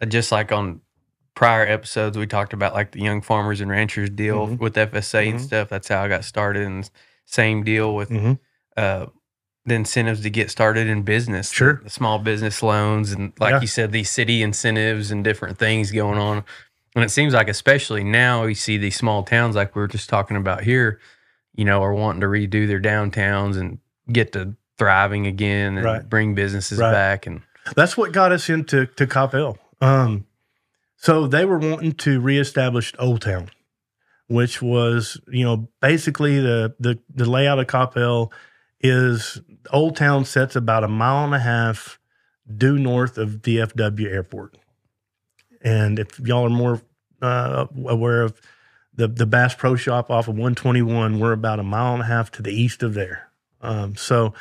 just like on prior episodes, we talked about like the Young Farmers and Ranchers deal with FSA and stuff. That's how I got started. And same deal with the incentives to get started in business. Sure. The small business loans. And like you said, these city incentives and different things going on. And it seems like especially now we see these small towns like we were just talking about here, are wanting to redo their downtowns and get to thriving again and bring businesses back. And that's what got us into Coppell. So they were wanting to reestablish Old Town, which was, basically the layout of Coppell is Old Town sets about 1.5 miles due north of DFW Airport. And if y'all are more aware of the Bass Pro Shop off of 121. We're about a mile and a half to the east of there. So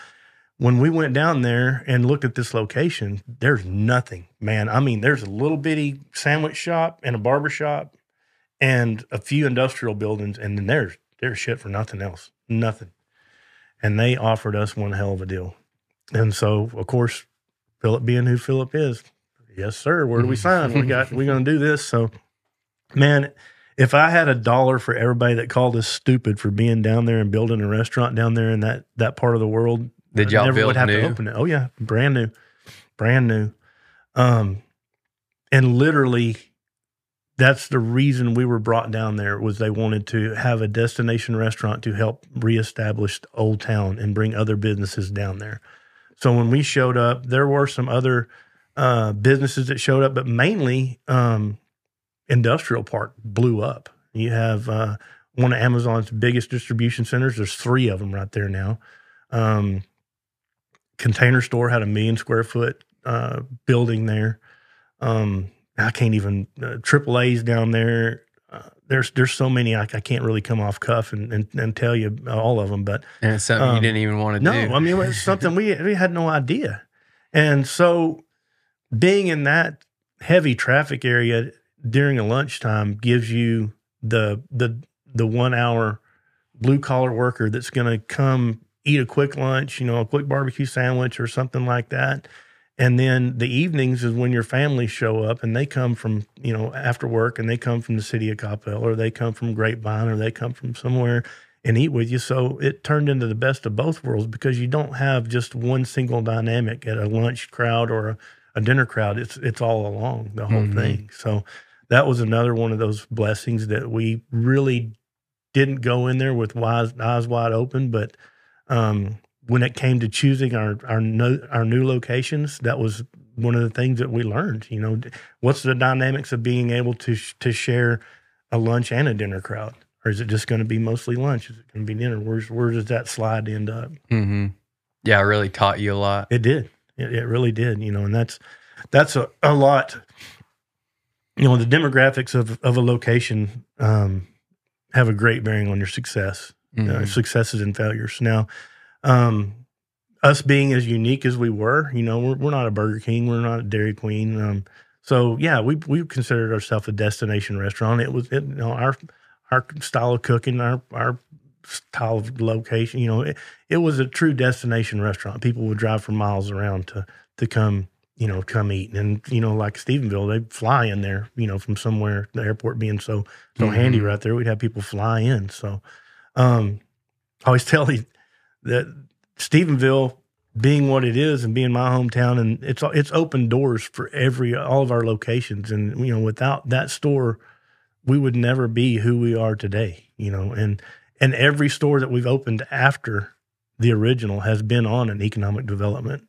when we went down there and looked at this location, there's nothing, man. I mean, there's a little bitty sandwich shop and a barber shop and a few industrial buildings, and then there's shit for nothing else, nothing. And they offered us one hell of a deal. And so, of course, Philip being who Philip is, yes, sir, where do we sign? We're going to do this. So, man, if I had $1 for everybody that called us stupid for being down there and building a restaurant down there in that part of the world, did y'all never build would have new? to open it. Oh yeah, brand new. And literally, that's the reason we were brought down there, was they wanted to have a destination restaurant to help reestablish Old Town and bring other businesses down there. So when we showed up, there were some other businesses that showed up, but mainly Industrial Park blew up. You have one of Amazon's biggest distribution centers. There's 3 of them right there now. Container Store had a 1 million square foot building there. I can't even AAA's down there. There's so many I can't really come off cuff and tell you all of them. But and it's something you didn't even want to do. No, I mean, it's something we had no idea. And so being in that heavy traffic area during a lunchtime gives you the 1 hour blue collar worker that's going to come eat a quick lunch, a quick barbecue sandwich or something like that. And then the evenings is when your families show up and they come from, after work, and they come from the city of Coppell, or they come from Grapevine, or they come from somewhere and eat with you. So it turned into the best of both worlds, because you don't have just one single dynamic at a lunch crowd or a dinner crowd. It's all along the whole thing. So that was another one of those blessings that we really didn't go in there with eyes wide open. But when it came to choosing our new locations, that was one of the things that we learned. What's the dynamics of being able to share a lunch and a dinner crowd, or is it just going to be mostly lunch? Is it going to be dinner? Where does that slide end up? Mm-hmm. Yeah, it really taught you a lot. It did. It really did. And that's a lot. The demographics of a location have a great bearing on your success, successes and failures. Now, us being as unique as we were, we're not a Burger King, we're not a Dairy Queen. So yeah, we considered ourselves a destination restaurant. It was our style of cooking, our style of location. It was a true destination restaurant. People would drive for miles around to come eat. And like Stephenville, they fly in there, from somewhere. The airport being so handy right there, we'd have people fly in. So I always tell you that Stephenville, being what it is and being my hometown, and it's opened doors for all of our locations. And without that store, we would never be who we are today. And every store that we've opened after the original has been on an economic development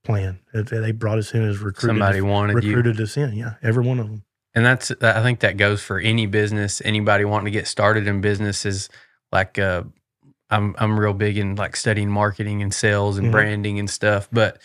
plan. They brought us in as recruited. Somebody recruited us in. Yeah, every one of them. And I think that goes for any business. Anybody wanting to get started in business is like, I'm real big in like studying marketing and sales and branding and stuff. But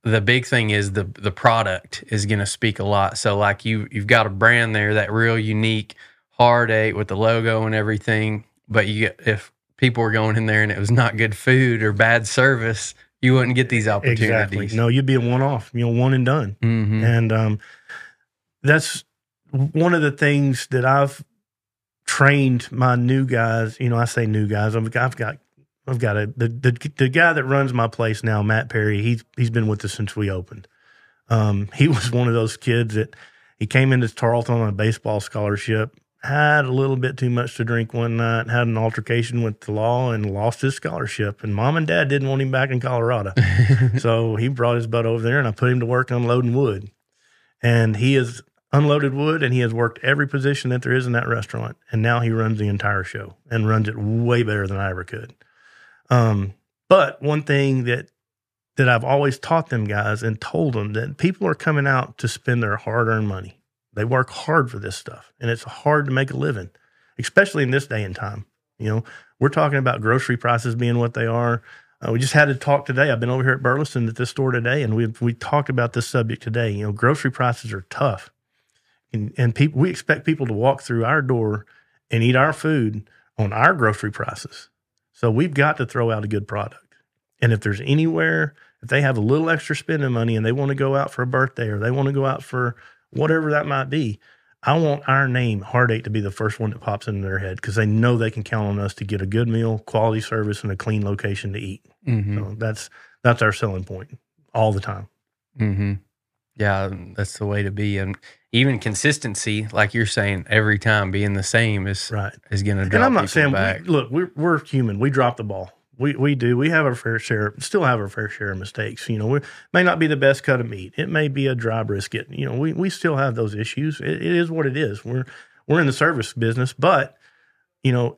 the big thing is the product is going to speak a lot. So like you've got a brand there, that real unique Hard 8 with the logo and everything. But if people were going in there and it was not good food or bad service, you wouldn't get these opportunities. Exactly. No, you'd be a one-off, one and done. And that's one of the things that I've trained my new guys. I say new guys. I've got the guy that runs my place now, Matt Perry. He's been with us since we opened. He was one of those kids that he came into Tarleton on a baseball scholarship, had a little bit too much to drink one night, had an altercation with the law, and lost his scholarship. And mom and dad didn't want him back in Colorado. So he brought his butt over there, and I put him to work unloading wood. And he has unloaded wood, and he has worked every position that there is in that restaurant. And now he runs the entire show and runs it way better than I ever could. But one thing that I've always taught them guys and told them, that people are coming out to spend their hard-earned money. They work hard for this stuff, and it's hard to make a living, especially in this day and time. We're talking about grocery prices being what they are. We just had a talk today. I've been over here at Burleson at this store today, and we talked about this subject today. Grocery prices are tough. And people, we expect people to walk through our door and eat our food on our grocery prices. So we've got to throw out a good product. And if there's anywhere, if they have a little extra spending money and they want to go out for a birthday or they want to go out for whatever that might be, I want our name, Heartache, to be the first one that pops into their head because they know they can count on us to get a good meal, quality service, and a clean location to eat. So that's our selling point all the time. Yeah, that's the way to be. And even consistency, like you're saying, every time being the same is going to draw. And I'm not saying, back. Look, we're human. We drop the ball. We do. We have our fair share, still have our fair share of mistakes. You know, we may not be the best cut of meat. It may be a dry brisket. You know, we still have those issues. It is what it is. We're in the service business, but you know,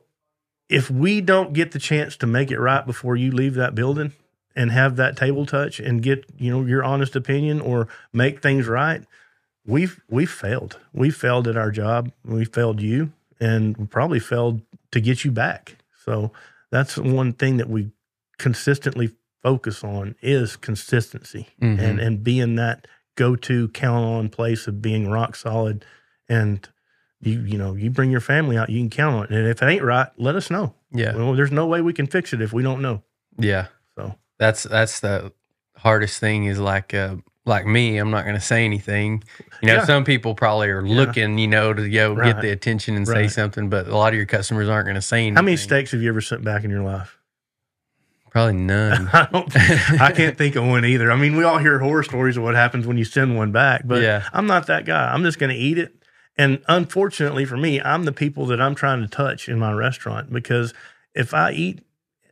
if we don't get the chance to make it right before you leave that building and have that table touch and get, you know, your honest opinion or make things right, we've failed. We failed at our job. We failed you, and we probably failed to get you back. So that's one thing that we consistently focus on is consistency and being that go-to count on place of being rock solid. And you know, you bring your family out, you can count on it. And if it ain't right, let us know. Yeah. Well, there's no way we can fix it if we don't know. Yeah. So that's the hardest thing is like me, I'm not going to say anything. You know, some people probably are looking, you know, to go get the attention and say something, but a lot of your customers aren't going to say anything. How many steaks have you ever sent back in your life? Probably none. I can't think of one either. I mean, we all hear horror stories of what happens when you send one back, but I'm not that guy. I'm just going to eat it. And unfortunately for me, I'm the people that I'm trying to touch in my restaurant because if I eat,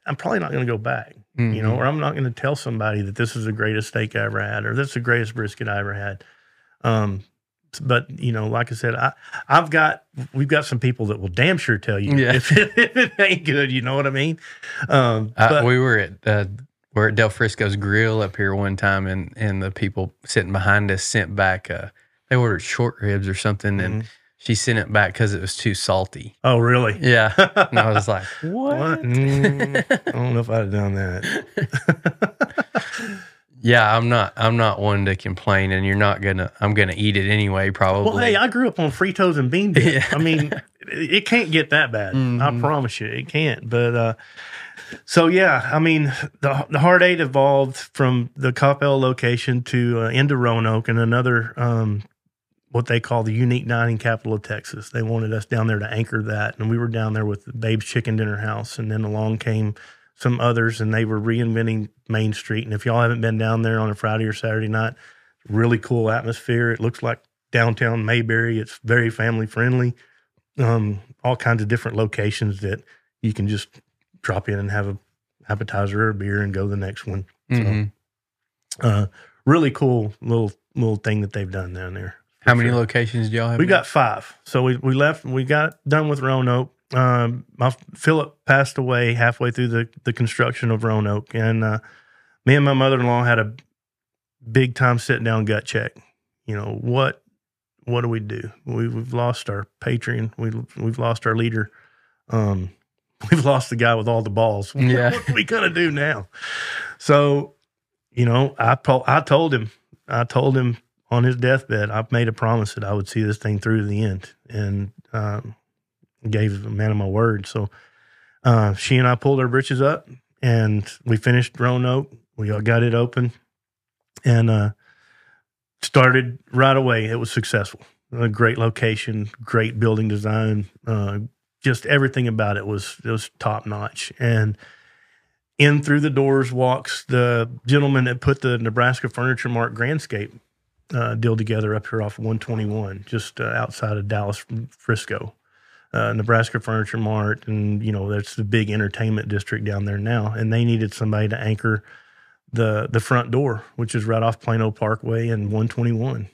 I'm probably not going to go back, you know, or I'm not going to tell somebody that this is the greatest steak I ever had or this is the greatest brisket I ever had. But you know, like I said, we've got some people that will damn sure tell you if it ain't good. You know what I mean? We were at Del Frisco's Grill up here one time, and the people sitting behind us sent back. They ordered short ribs or something, and she sent it back because it was too salty. Oh, really? Yeah. And I was like, what? I don't know if I'd have done that. Yeah, I'm not one to complain, and I'm gonna eat it anyway, probably. Well, hey, I grew up on Fritos and bean dip. I mean, it can't get that bad. I promise you, it can't. But so yeah, I mean, the Heart 8 evolved from the Coppell location to into Roanoke and another what they call the unique dining capital of Texas. They wanted us down there to anchor that, and we were down there with the Babe's Chicken Dinner House, and then along came some others, and they were reinventing Main Street. And if y'all haven't been down there on a Friday or Saturday night, really cool atmosphere. It looks like downtown Mayberry. It's very family friendly. All kinds of different locations that you can just drop in and have a appetizer or a beer and go to the next one. So, really cool little thing that they've done down there. How many locations do y'all have? We got 5. So we left. We got done with Roanoke. Philip passed away halfway through the construction of Roanoke, and me and my mother-in-law had a big time sit down gut check. You know, what do we do? We've lost our patron. We've lost our leader. We've lost the guy with all the balls. Yeah. What are we gonna do now? So, you know, I told him on his deathbed, I made a promise that I would see this thing through to the end, and gave a man of my word. So she and I pulled our britches up, and we finished Roanoke. We all got it open, and started right away. It was successful. A great location, great building design. Just everything about it was top notch. And in through the doors walks the gentleman that put the Nebraska Furniture Mart Grandscape deal together up here off of 121, just outside of Dallas, Frisco. Nebraska Furniture Mart, and you know, that's the big entertainment district down there now, and they needed somebody to anchor the front door, which is right off Plano Parkway and 121.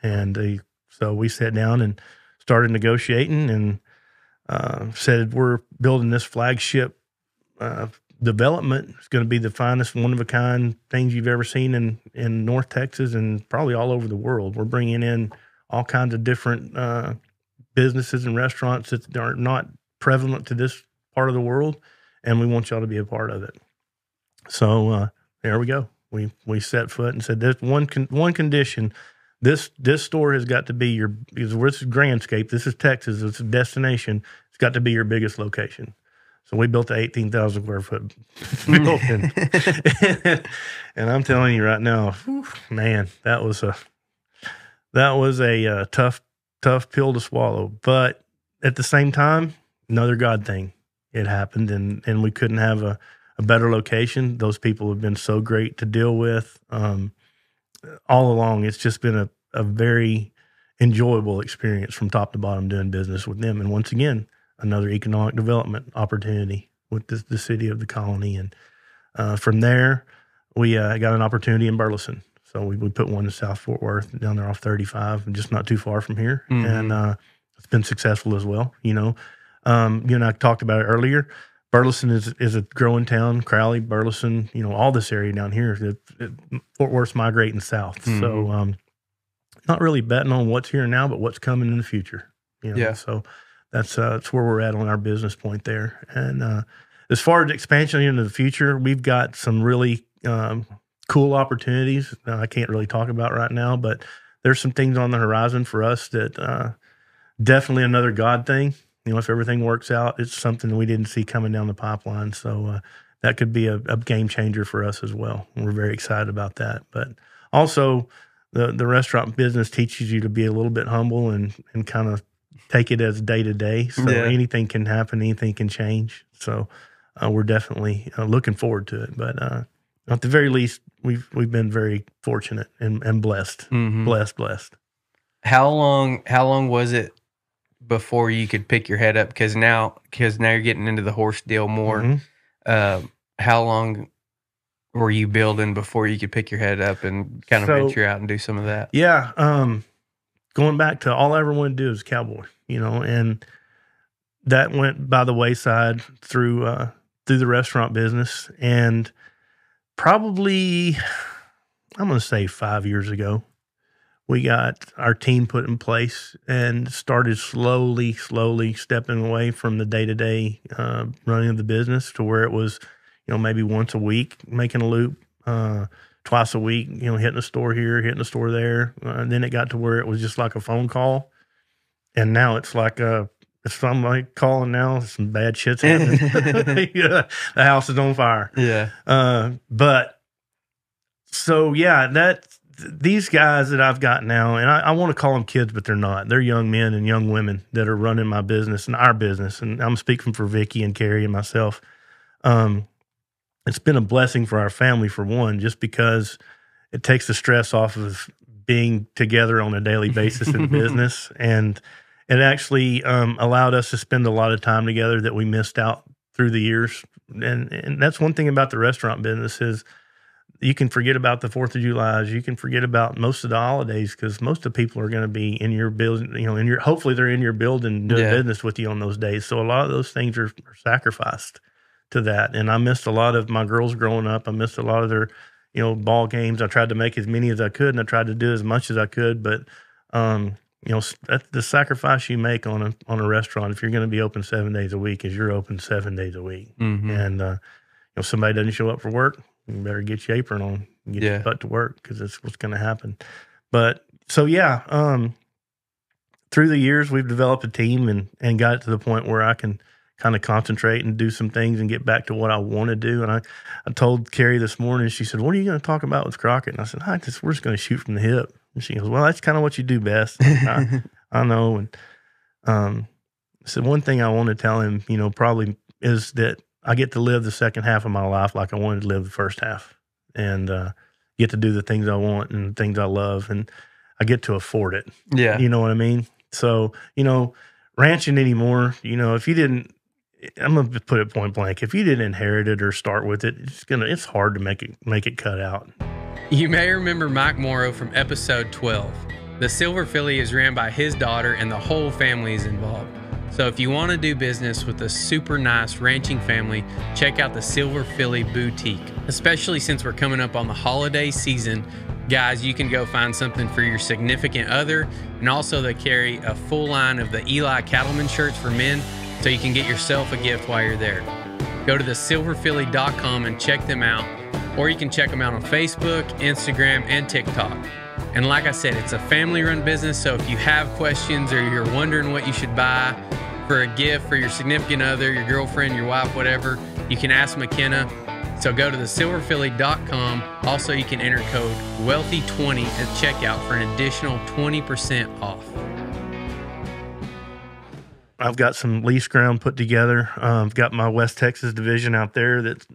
And so we sat down and started negotiating, and said, we're building this flagship development. It's going to be the finest, one-of-a-kind things you've ever seen in North Texas and probably all over the world. We're bringing in all kinds of different businesses and restaurants that are not prevalent to this part of the world, and we want y'all to be a part of it. So there we go. We set foot and said, there's one condition this store has got to be your, because this is Grandscape, this is Texas, it's a destination. It's got to be your biggest location. So we built an 18,000 square foot building. And I'm telling you right now, whew, man, that was a tough pill to swallow. But at the same time, another God thing. It happened, and we couldn't have a better location. Those people have been so great to deal with. All along, it's just been a very enjoyable experience from top to bottom doing business with them. And once again, another economic development opportunity with the city of the Colony. And from there, we got an opportunity in Burleson. So we put one in South Fort Worth down there off 35, and just not too far from here. Mm-hmm. And it's been successful as well. You and I talked about it earlier. Burleson is a growing town. Crowley, Burleson, all this area down here. Fort Worth's migrating south. Mm-hmm. So not really betting on what's here now, but what's coming in the future. Yeah. So that's where we're at on our business point there. And as far as expansion into the future, we've got some really cool opportunities I can't really talk about right now, but there's some things on the horizon for us that definitely another God thing. If everything works out, it's something we didn't see coming down the pipeline. So that could be a game changer for us as well. And we're very excited about that. But also the restaurant business teaches you to be a little bit humble and kind of take it as day to day. So anything can happen, anything can change. So we're definitely looking forward to it. But at the very least, we've been very fortunate and blessed. Mm-hmm. Blessed. How long was it before you could pick your head up? Because now you're getting into the horse deal more. Mm-hmm. How long were you building before you could pick your head up and kind of venture out and do some of that? Yeah. Going back to all I ever wanted to do was cowboy, and that went by the wayside through the restaurant business. And probably, I'm going to say 5 years ago, we got our team put in place and started slowly stepping away from the day-to-day running of the business to where it was, maybe once a week making a loop, twice a week, hitting a store here, hitting a store there. And then it got to where it was just like a phone call. And now it's like if somebody calling now, some bad shit's happening. The house is on fire. Yeah. These guys that I've got now, and I want to call them kids, but they're not. They're young men and young women that are running my business and our business. And I'm speaking for Vicky and Carrie and myself. It's been a blessing for our family, for one, just because it takes the stress off of being together on a daily basis in business. And it actually allowed us to spend a lot of time together that we missed out through the years. And that's one thing about the restaurant business is you can forget about the 4th of July. You can forget about most of the holidays because most of the people are going to be in your building, hopefully they're in your building doing business with you on those days. So a lot of those things are sacrificed to that. And I missed a lot of my girls growing up. I missed a lot of their, ball games. I tried to make as many as I could, and I tried to do as much as I could. But, that's the sacrifice you make on a restaurant. If you're going to be open 7 days a week, is you're open 7 days a week. Mm-hmm. And, if somebody doesn't show up for work, you better get your apron on and get your butt to work because that's what's going to happen. But so, through the years, we've developed a team and got it to the point where I can kind of concentrate and do some things and get back to what I want to do. And I told Carrie this morning, she said, "What are you going to talk about with Crockett?" And I said, we're just going to shoot from the hip. And she goes, "Well, that's kind of what you do best." I know. And so one thing I want to tell him, probably is that I get to live the second half of my life like I wanted to live the first half, and get to do the things I want and the things I love, and I get to afford it. Yeah. You know what I mean? So, ranching anymore, if you didn't, I'm going to put it point blank, if you didn't inherit it or start with it, it's hard to make it cut out. You may remember Mike Morrow from episode 12. The Silver Philly is ran by his daughter and the whole family is involved. So if you want to do business with a super nice ranching family, check out the Silver Philly Boutique. Especially since we're coming up on the holiday season, guys, you can go find something for your significant other, and also they carry a full line of the Eli Cattleman shirts for men, so you can get yourself a gift while you're there. Go to thesilverphilly.com and check them out, or you can check them out on Facebook, Instagram, and TikTok. And like I said, it's a family-run business, so if you have questions or you're wondering what you should buy for a gift for your significant other, your girlfriend, your wife, whatever, you can ask McKenna. So go to thesilverphilly.com. Also, you can enter code WEALTHY20 at checkout for an additional 20% off. I've got some lease ground put together. I've got my West Texas division out there that's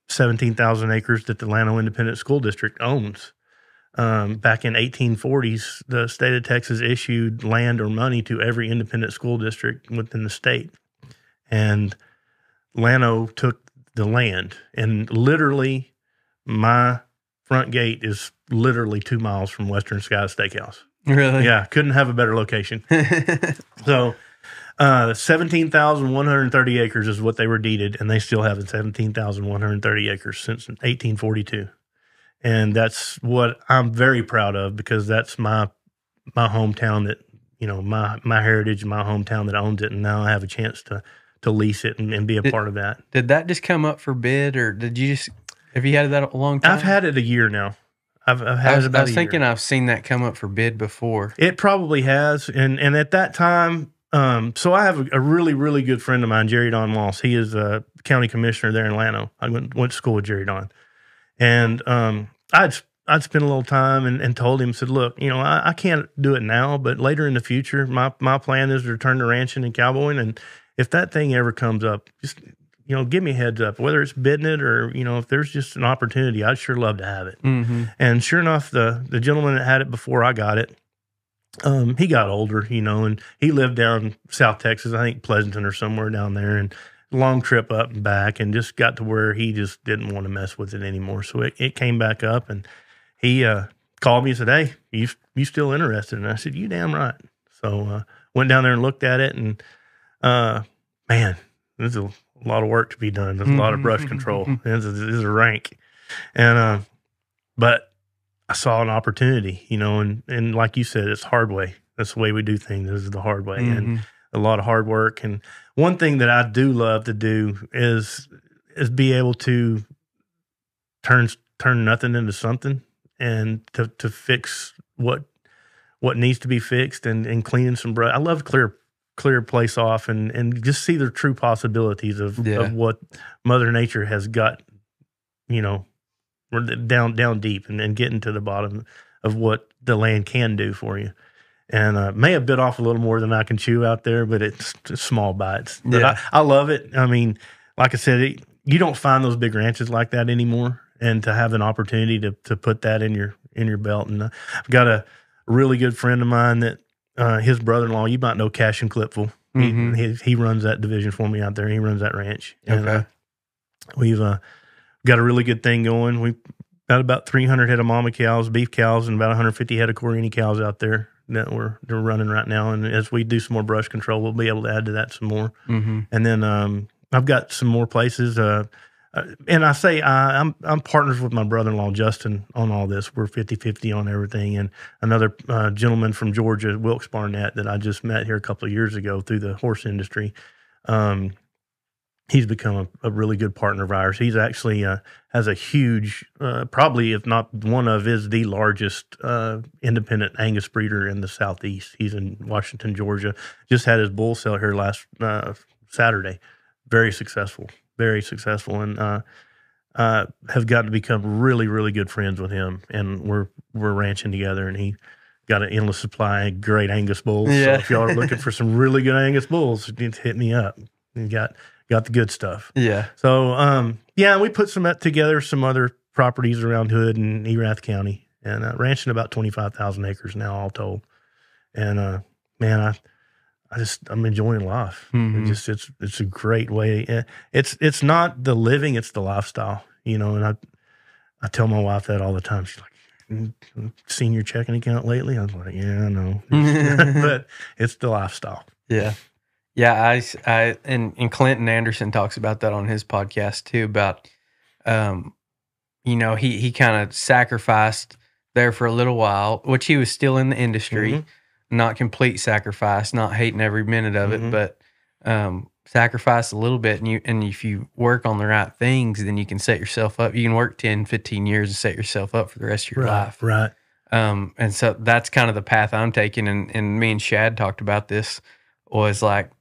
17,000 acres that the Llano Independent School District owns. Back in 1840s, the state of Texas issued land or money to every independent school district within the state. And Llano took the land. And literally, my front gate is literally 2 miles from Western Skies Steakhouse. Really? Yeah, couldn't have a better location. So 17,130 acres is what they were deeded, and they still have 17,130 acres since 1842. And that's what I'm very proud of, because that's my hometown that, my heritage, my hometown that owns it. And now I have a chance to lease it and be a part of that. Did that just come up for bid, or have you had that a long time? I've had it a year now. I've had it about a year. I was thinking I've seen that come up for bid before. It probably has. And at that time, so I have a really, really good friend of mine, Jerry Don Moss. He is a county commissioner there in Llano. I went to school with Jerry Don. And I'd spent a little time and told him, said, look, I can't do it now, but later in the future, my plan is to return to ranching and cowboying. And if that thing ever comes up, just, give me a heads up, whether it's bidding it or, if there's just an opportunity, I'd sure love to have it. Mm-hmm. And sure enough, the gentleman that had it before I got it, he got older, and he lived down South Texas, I think Pleasanton or somewhere down there, and long trip up and back, and just got to where he just didn't want to mess with it anymore. So it came back up, and he called me and said, hey, you still interested? And I said, you damn right. So went down there and looked at it, and man, there's a lot of work to be done. There's a lot of brush control. This is a rank. And but I saw an opportunity, and like you said, it's hard way. That's the way we do things. This is the hard way. Mm-hmm. And a lot of hard work. And one thing that I do love to do is be able to turn nothing into something, and to fix what needs to be fixed, and cleaning some brush. I love to clear a place off and just see the true possibilities of what Mother Nature has got, down deep, and getting to the bottom of what the land can do for you. And may have bit off a little more than I can chew out there, but it's small bites. But I love it. I mean, like I said, you don't find those big ranches like that anymore. And to have an opportunity to put that in your belt. And I've got a really good friend of mine that his brother-in-law, you might know Cash and Clipville. Mm-hmm. He runs that division for me out there. He runs that ranch. And okay. We've got a really good thing going. We've got about 300 head of mama cows, beef cows, and about 150 head of Corrini cows out there that they're running right now. And as we do some more brush control, we'll be able to add to that some more. Mm-hmm. And then I've got some more places. And I say I'm partners with my brother-in-law, Justin, on all this. We're 50-50 on everything. And another gentleman from Georgia, Wilkes Barnett, that I just met here a couple of years ago through the horse industry. He's become a really good partner of ours. He's actually has a huge, probably if not one of, is the largest independent Angus breeder in the Southeast. He's in Washington, Georgia. Just had his bull sale here last Saturday. Very successful, and have got to become really, really good friends with him. And we're ranching together, and he got an endless supply of great Angus bulls. Yeah. So if y'all are looking for some really good Angus bulls, hit me up. You got the good stuff. Yeah. So, we put some together, some other properties around Hood and Erath County, and ranching about 25,000 acres now, all told. And, man, I'm enjoying life. Mm-hmm. It's a great way. It's not the living, it's the lifestyle, and I tell my wife that all the time. She's like, seen your checking account lately? I was like, yeah, I know. But it's the lifestyle. Yeah. Yeah, and Clinton Anderson talks about that on his podcast too, about, he kind of sacrificed there for a little while, which he was still in the industry, mm-hmm. not complete sacrifice, not hating every minute of mm-hmm. it, but sacrifice a little bit. And if you work on the right things, then you can set yourself up. You can work 10, 15 years and set yourself up for the rest of your life. Right. And so that's kind of the path I'm taking. And me and Shad talked about this, was like,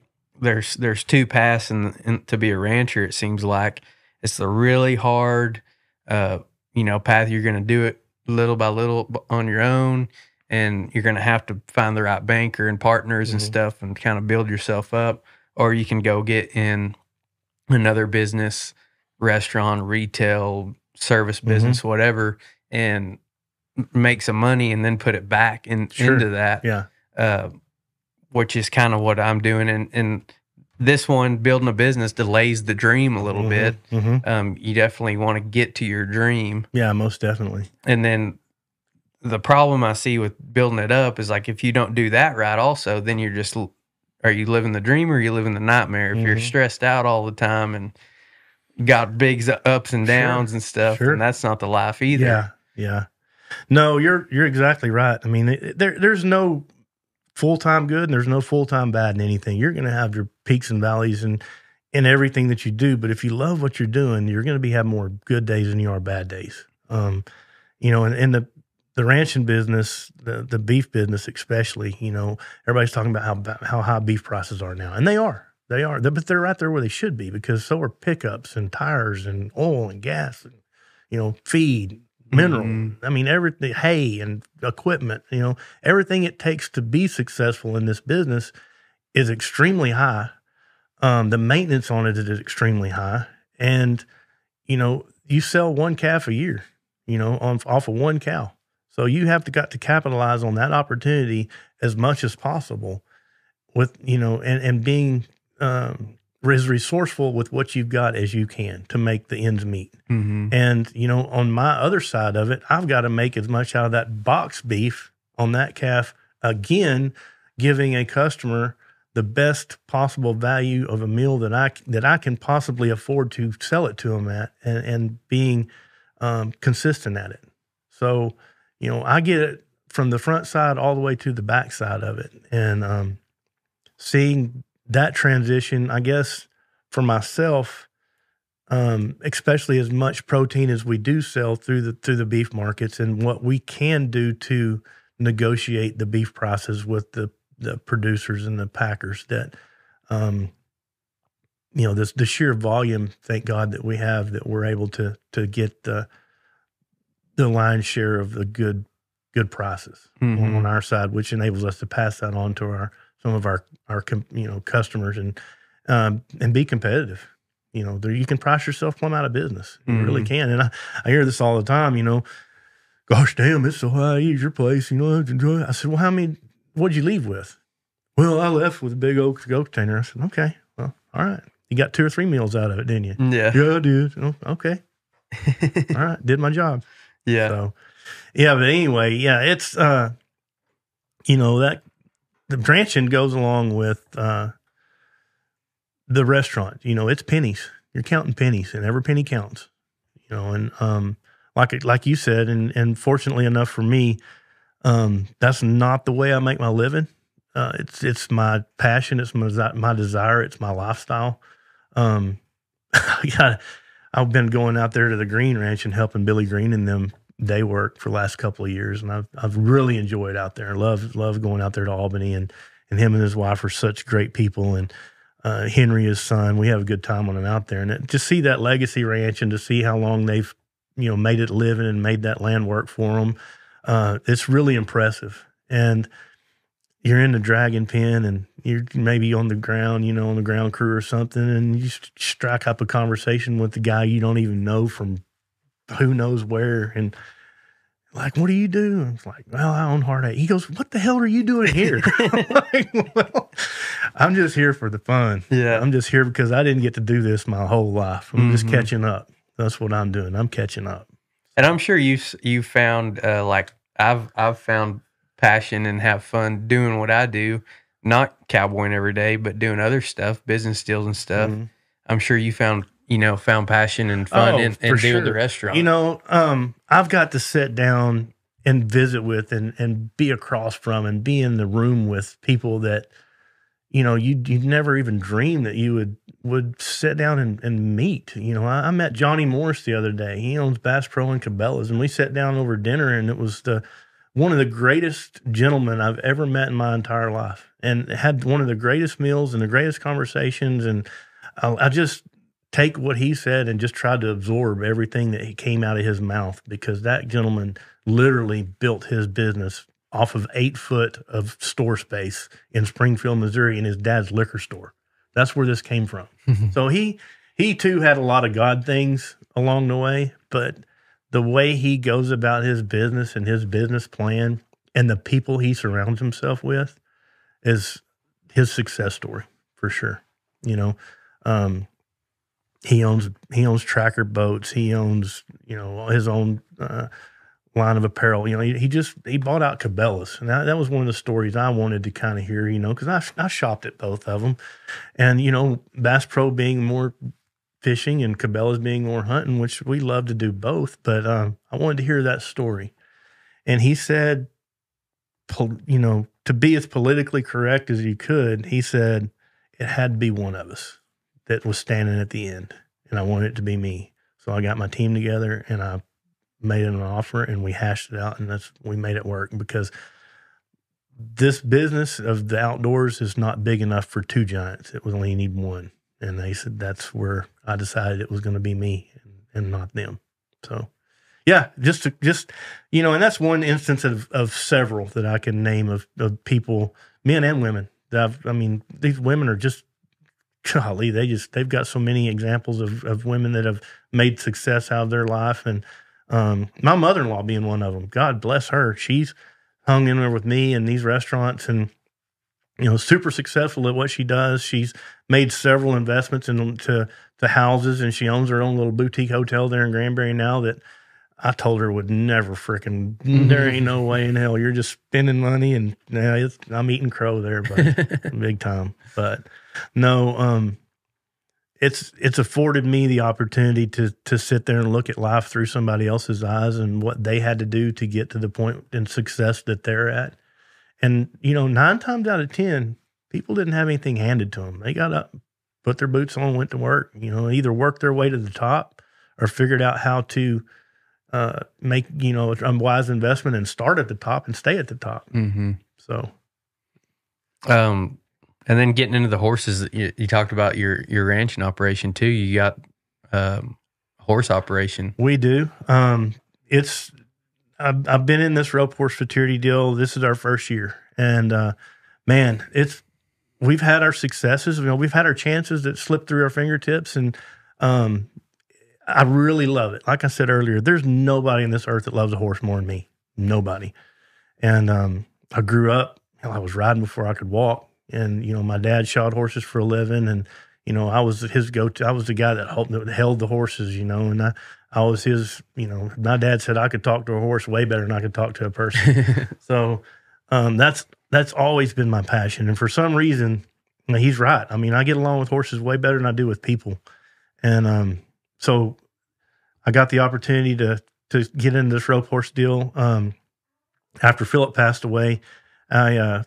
there's two paths to be a rancher. It seems like it's the really hard, path. You're going to do it little by little on your own, and you're going to have to find the right banker and partners and stuff and kind of build yourself up. Or you can go get in another business, restaurant, retail, service business, whatever, and make some money and then put it back into that. Yeah. Which is kind of what I'm doing. And this one, building a business, delays the dream a little bit. You definitely want to get to your dream. Yeah, most definitely. And then the problem I see with building it up is like, if you don't do that right also, then you're just, are you living the dream or are you living the nightmare? If you're stressed out all the time and got big ups and downs and stuff, and that's not the life either. Yeah, yeah. No, you're exactly right. I mean, there's no full-time good and there's no full-time bad in anything. You're going to have your peaks and valleys in everything that you do. But if you love what you're doing, you're going to have more good days than you are bad days. And the ranching business, the beef business especially, everybody's talking about how high beef prices are now. And they are. But they're right there where they should be, because so are pickups and tires and oil and gas and, feed, mineral. I mean, everything, hay and equipment, everything it takes to be successful in this business is extremely high. The maintenance on it is extremely high. And, you sell one calf a year, off of one cow. So you have got to capitalize on that opportunity as much as possible with, and being as resourceful with what you've got as you can to make the ends meet. And, on my other side of it, I've got to make as much out of that box beef on that calf, again, giving a customer the best possible value of a meal that I can possibly afford to sell it to them at, and being consistent at it. So, I get it from the front side all the way to the back side of it. And seeing that transition, I guess, for myself, especially as much protein as we do sell through the beef markets, and what we can do to negotiate the beef prices with the producers and the packers, that, the sheer volume, thank God that we have, that we're able to get the lion's share of the good prices on our side, which enables us to pass that on to some of our customers and be competitive. You can price yourself plumb out of business. You really can. And I hear this all the time, gosh, damn, it's so high at your place. I said, well, what'd you leave with? Well, I left with a big oak to-go container. I said, okay, well, all right. You got 2 or 3 meals out of it, didn't you? Yeah. Yeah, I did. Oh, okay. All right. Did my job. Yeah. So, yeah, but anyway, yeah, it's, that the ranching goes along with the restaurant. It's pennies. You're counting pennies, and every penny counts. And like you said, and fortunately enough for me, that's not the way I make my living. It's my passion. It's my desire. It's my lifestyle. I've been going out there to the Green Ranch and helping Billy Green and them day work for the last couple of years, and I've really enjoyed out there. I love going out there to Albany, and him and his wife are such great people, and Henry, his son, we have a good time when I'm out there. And to see that legacy ranch and to see how long they've made it living and made that land work for them, it's really impressive. And you're in the dragon pen, and you're maybe on the ground, on the ground crew or something, and you strike up a conversation with the guy you don't even know from who knows where, and like, what do you do? And it's like, well, I own Heartache. He goes, what the hell are you doing here? Like, well, I'm just here for the fun. Yeah. I'm just here because I didn't get to do this my whole life. I'm just catching up. That's what I'm doing. I'm catching up. And I'm sure you found, like I've found passion and have fun doing what I do, not cowboying every day, but doing other stuff, business deals and stuff. I'm sure you found passion and fun in doing the restaurant. I've got to sit down and visit with and be across from and be in the room with people that, you'd never even dream that you would sit down and meet. I met Johnny Morris the other day. He owns Bass Pro and Cabela's, and we sat down over dinner, and it was one of the greatest gentlemen I've ever met in my entire life, and had one of the greatest meals and the greatest conversations. And I just take what he said and just tried to absorb everything that he came out of his mouth, because that gentleman literally built his business off of 8 foot of store space in Springfield, Missouri, in his dad's liquor store. That's where this came from. So he too had a lot of God things along the way, but the way he goes about his business and his business plan and the people he surrounds himself with is his success story for sure. You know, he owns tracker boats. He owns, you know, his own line of apparel. You know, he bought out Cabela's, and that was one of the stories I wanted to kind of hear. You know, because I shopped at both of them, and you know, Bass Pro being more fishing and Cabela's being more hunting, which we love to do both. But I wanted to hear that story, and he said, you know, to be as politically correct as you could, he said it had to be one of us that was standing at the end, and I wanted it to be me. So I got my team together and I made it an offer, and we hashed it out, and we made it work, because this business of the outdoors is not big enough for 2 giants. It was only you need one. And they said that's where I decided it was going to be me and not them. So yeah, just you know, and that's one instance of several that I can name of people, men and women, that I mean, these women are just, golly, they've got so many examples of women that have made success out of their life. And my mother-in-law being one of them, God bless her. She's hung in there with me in these restaurants, and, you know, super successful at what she does. She's made several investments into houses, and she owns her own little boutique hotel there in Granbury now that I told her would never freaking, there ain't no way in hell. You're just spending money, and I'm eating crow there, but big time. But no, it's afforded me the opportunity to sit there and look at life through somebody else's eyes and what they had to do to get to the point and success that they're at. And, you know, 9 times out of 10, people didn't have anything handed to them. They got up, put their boots on, went to work, you know, either worked their way to the top or figured out how to make, you know, a wise investment and start at the top and stay at the top. Mm-hmm. So, and then getting into the horses, you talked about your ranching operation too. You got horse operation. We do. I've been in this rope horse futurity deal. This is our first year, and man, we've had our successes. You know, we've had our chances that slipped through our fingertips, and I really love it. Like I said earlier, there's nobody on this earth that loves a horse more than me. Nobody. And I grew up, you know, I was riding before I could walk, and you know, my dad shod horses for a living, and you know, I was his go-to. I was the guy that held the horses, you know, and I was his, you know, my dad said I could talk to a horse way better than I could talk to a person. So that's always been my passion. And for some reason, you know, he's right. I mean, I get along with horses way better than I do with people. And so I got the opportunity to get into this rope horse deal. After Philip passed away, I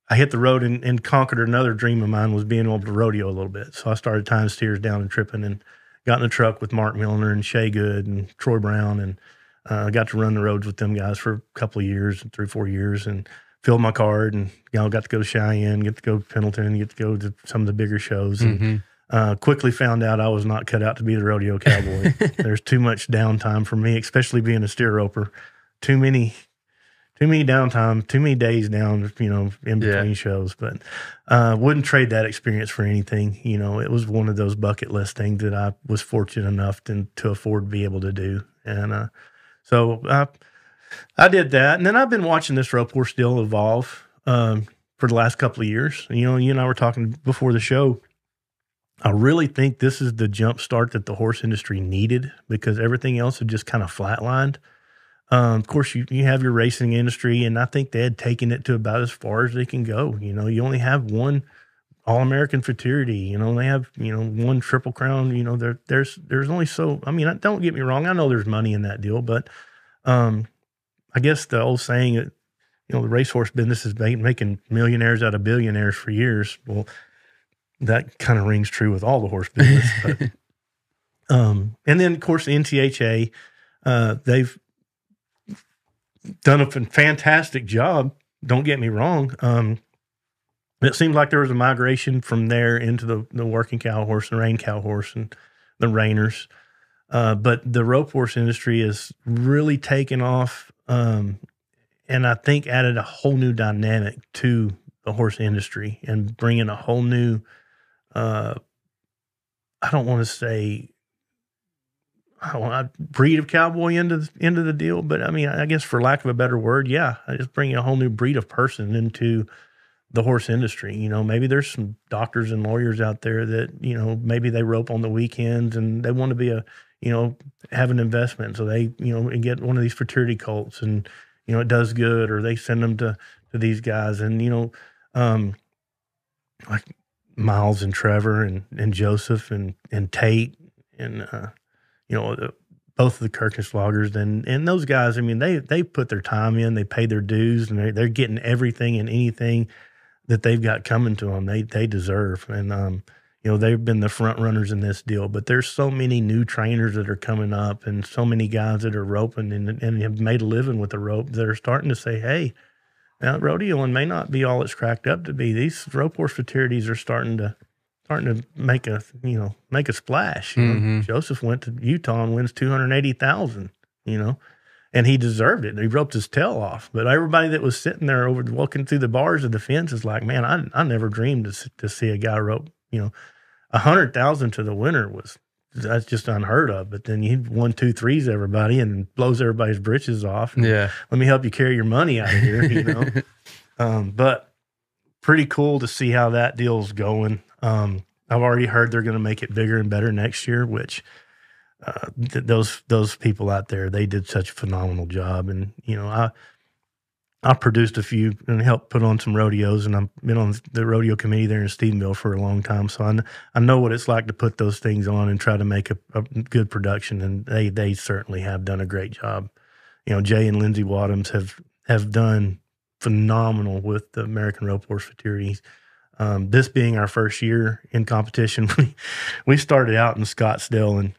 hit the road and conquered another dream of mine, was being able to rodeo a little bit. So I started tying steers down and tripping, and got in the truck with Mark Milner and Shay Good and Troy Brown, and got to run the roads with them guys for a couple of years, 3-4 years, and filled my card, and you know, got to go to Cheyenne, get to go to Pendleton, get to go to some of the bigger shows, and quickly found out I was not cut out to be the rodeo cowboy. There's too much downtime for me, especially being a steer roper. Too many downtime, too many days down, you know, in between shows. But wouldn't trade that experience for anything. You know, it was one of those bucket list things that I was fortunate enough to afford to be able to do. And so I did that. And then I've been watching this rope horse deal evolve for the last couple of years. You know, you and I were talking before the show. I really think this is the jump start that the horse industry needed, because everything else had just kind of flatlined. Of course, you have your racing industry, and I think they had taken it to about as far as they can go. You know, you only have one All-American futurity. You know, they have, you know, one Triple Crown. You know, there's only so. I mean, don't get me wrong. I know there's money in that deal, but I guess the old saying, you know, the racehorse business is making millionaires out of billionaires for years. Well, that kind of rings true with all the horse business. But, and then, of course, the NTHA, they've done a fantastic job. Don't get me wrong. It seems like there was a migration from there into the working cow horse and rein cow horse and the reiners. But the rope horse industry is really taken off, and I think added a whole new dynamic to the horse industry and bringing a whole new, I don't want to say, breed of cowboy into the deal, but I mean, I guess for lack of a better word, yeah, I just bring a whole new breed of person into the horse industry. You know, maybe there's some doctors and lawyers out there that, you know, maybe they rope on the weekends and they want to be have an investment. So they, you know, and get one of these fraternity colts and, you know, it does good, or they send them to these guys. And, you know, like Miles and Trevor and Joseph and Tate and, you know, both of the Kirkensloggers and those guys, I mean, they put their time in, they pay their dues, and they're getting everything and anything that they've got coming to them. They deserve. And, you know, they've been the front runners in this deal, but there's so many new trainers that are coming up and so many guys that are roping and have made a living with the rope that are starting to say, hey, now rodeoing may not be all it's cracked up to be. These rope horse fraternities are starting to make a splash. You know, Joseph went to Utah and wins $280,000, you know, and he deserved it. He roped his tail off. But everybody that was sitting there walking through the bars of the fence is like, man, I never dreamed to see a guy rope, you know, $100,000 to the winner that's just unheard of. But then he 1, 2, 3s everybody and blows everybody's britches off. Yeah. Let me help you carry your money out of here, you know. But pretty cool to see how that deal's going. I've already heard they're going to make it bigger and better next year, which those people out there, they did such a phenomenal job. And, you know, I produced a few and helped put on some rodeos, and I've been on the rodeo committee there in Stephenville for a long time. So I know what it's like to put those things on and try to make a good production. And they certainly have done a great job. You know, Jay and Lindsay Wadhams have done phenomenal with the American Rope Horse Fraternities. This being our first year in competition, we started out in Scottsdale, and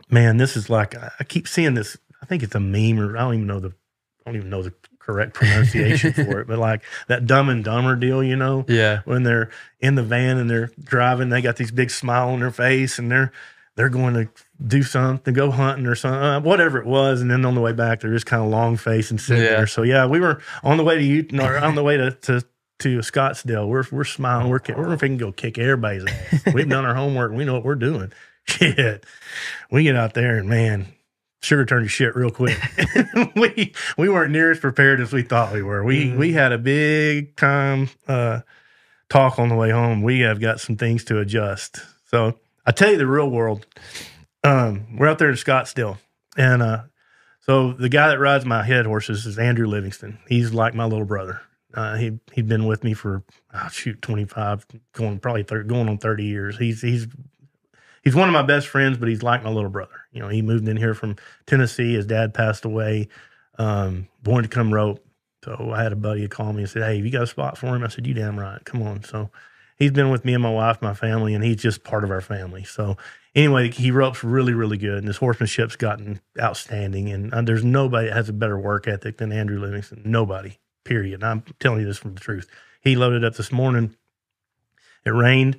man, this is like, I keep seeing this. I think it's a meme, or I don't even know the correct pronunciation for it, but like that Dumb and Dumber deal, you know? Yeah. When they're in the van and they're driving, they got these big smile on their face, and they're going to do something, go hunting or something, whatever it was. And then on the way back, they're just kind of long faced and sitting there. So yeah, we were on the way to Utah, or on the way to Scottsdale. We're smiling. We're going to go kick everybody's ass. We've done our homework. We know what we're doing. Shit. We get out there and, man, sugar turned to shit real quick. we weren't near as prepared as we thought we were. We had a big time talk on the way home. We have got some things to adjust. So I tell you the real world. We're out there in Scottsdale, and so the guy that rides my head horses is Andrew Livingston. He's like my little brother. He'd been with me for 25, going on 30 years. He's one of my best friends, but he's like my little brother. You know, he moved in here from Tennessee. His dad passed away, wanted to come rope. So I had a buddy call me and said, hey, have you got a spot for him? I said, you damn right. Come on. So he's been with me and my wife, my family, and he's just part of our family. So anyway, he ropes really, really good, and his horsemanship's gotten outstanding. And there's nobody that has a better work ethic than Andrew Livingston. Nobody, period. And I'm telling you this from the truth. He loaded up this morning. It rained.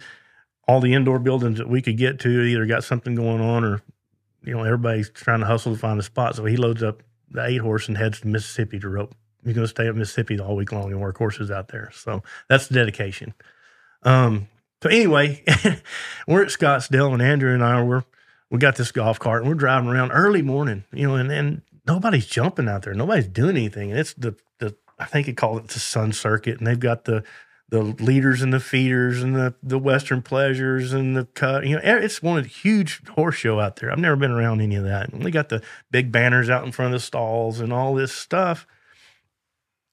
All the indoor buildings that we could get to either got something going on, or, you know, everybody's trying to hustle to find a spot. So he loads up the 8 horse and heads to Mississippi to rope. He's going to stay up Mississippi all week long and work horses out there. So that's the dedication. So anyway, we're at Scottsdale, and Andrew and I we got this golf cart, and we're driving around early morning, you know, and nobody's jumping out there. Nobody's doing anything. And it's I think it called it the Sun Circuit, and they've got the leaders and the feeders and the Western Pleasures and the cut. You know, it's one of the huge horse show out there. I've never been around any of that. And we got the big banners out in front of the stalls and all this stuff.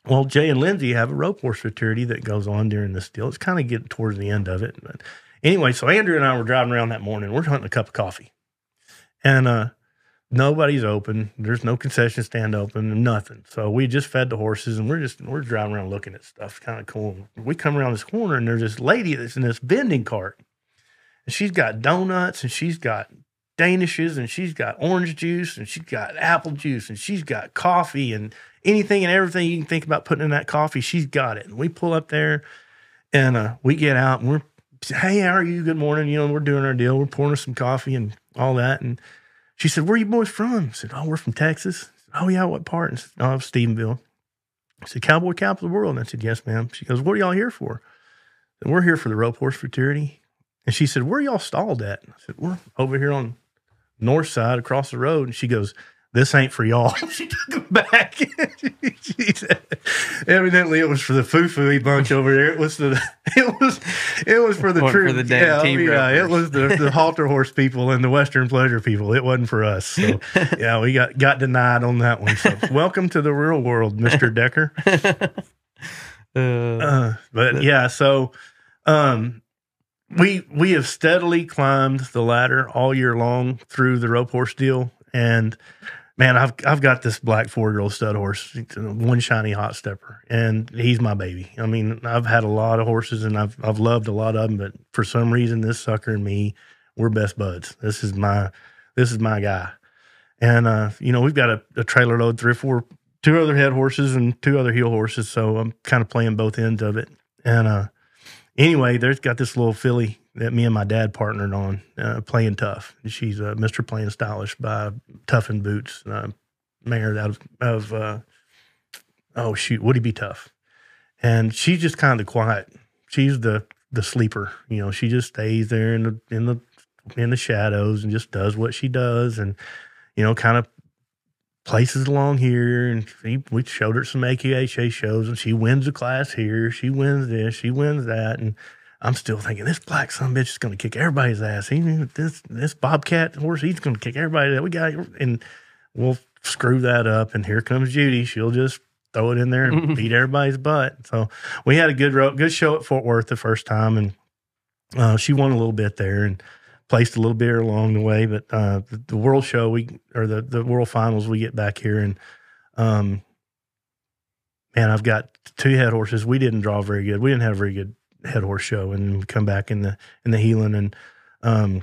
Well, Jay and Lindsay have a rope horse fraternity that goes on during this deal. It's kind of getting towards the end of it. But anyway, so Andrew and I were driving around that morning. We're hunting a cup of coffee. And nobody's open. There's no concession stand open, nothing. So we just fed the horses, and we're driving around looking at stuff. Kind of cool. We come around this corner, and there's this lady that's in this vending cart. And she's got donuts, and she's got Danishes, and she's got orange juice, and she's got apple juice, and she's got coffee, and anything and everything you can think about putting in that coffee, she's got it. And we pull up there, and we get out, and we're, hey, how are you? Good morning. You know, we're doing our deal. We're pouring us some coffee and all that. And she said, where are you boys from? I said, oh, we're from Texas. I said, oh, yeah, what part? And I said, oh, Stephenville. I said, cowboy capital of the world. And I said, yes, ma'am. She goes, what are y'all here for? And we're here for the rope horse fraternity. And she said, where are y'all stalled at? I said, we're over here on the north side across the road. And she goes, this ain't for y'all. She took them back. She said, evidently it was for the foo-foo-y bunch over there. It was for the true, for the damn team it was the halter horse people and the Western pleasure people. It wasn't for us. So yeah, we got denied on that one. So welcome to the real world, Mr. Decker. But yeah, so we have steadily climbed the ladder all year long through the rope horse deal. And man, I've got this black 4-year-old stud horse, one shiny hot stepper, and he's my baby. I mean, I've had a lot of horses, and I've loved a lot of them, but for some reason, this sucker and me, we're best buds. This is my guy. And you know, we've got a trailer load, 2 other head horses and 2 other heel horses, so I'm kind of playing both ends of it. And anyway, there's got this little filly that me and my dad partnered on, Playing Tough. She's Mr. Plain Stylish by Tough and Boots, mare out of Would He Be Tough? And she's just kind of quiet. She's the sleeper. You know, she just stays there in the shadows and just does what she does, and you know, kind of places along here. And we showed her some AQHA shows, and she wins a class here. She wins this. She wins that, and I'm still thinking, this black son of a bitch is going to kick everybody's ass. This bobcat horse, he's going to kick everybody that we got. And we'll screw that up. And here comes Judy. She'll just throw it in there and beat everybody's butt. So we had a good show at Fort Worth the first time. And she won a little bit there and placed a little bit along the way. But the world show, the world finals, we get back here. And man, I've got 2 head horses. We didn't draw very good. We didn't have a very good head horse show, and we come back in the heeling. And I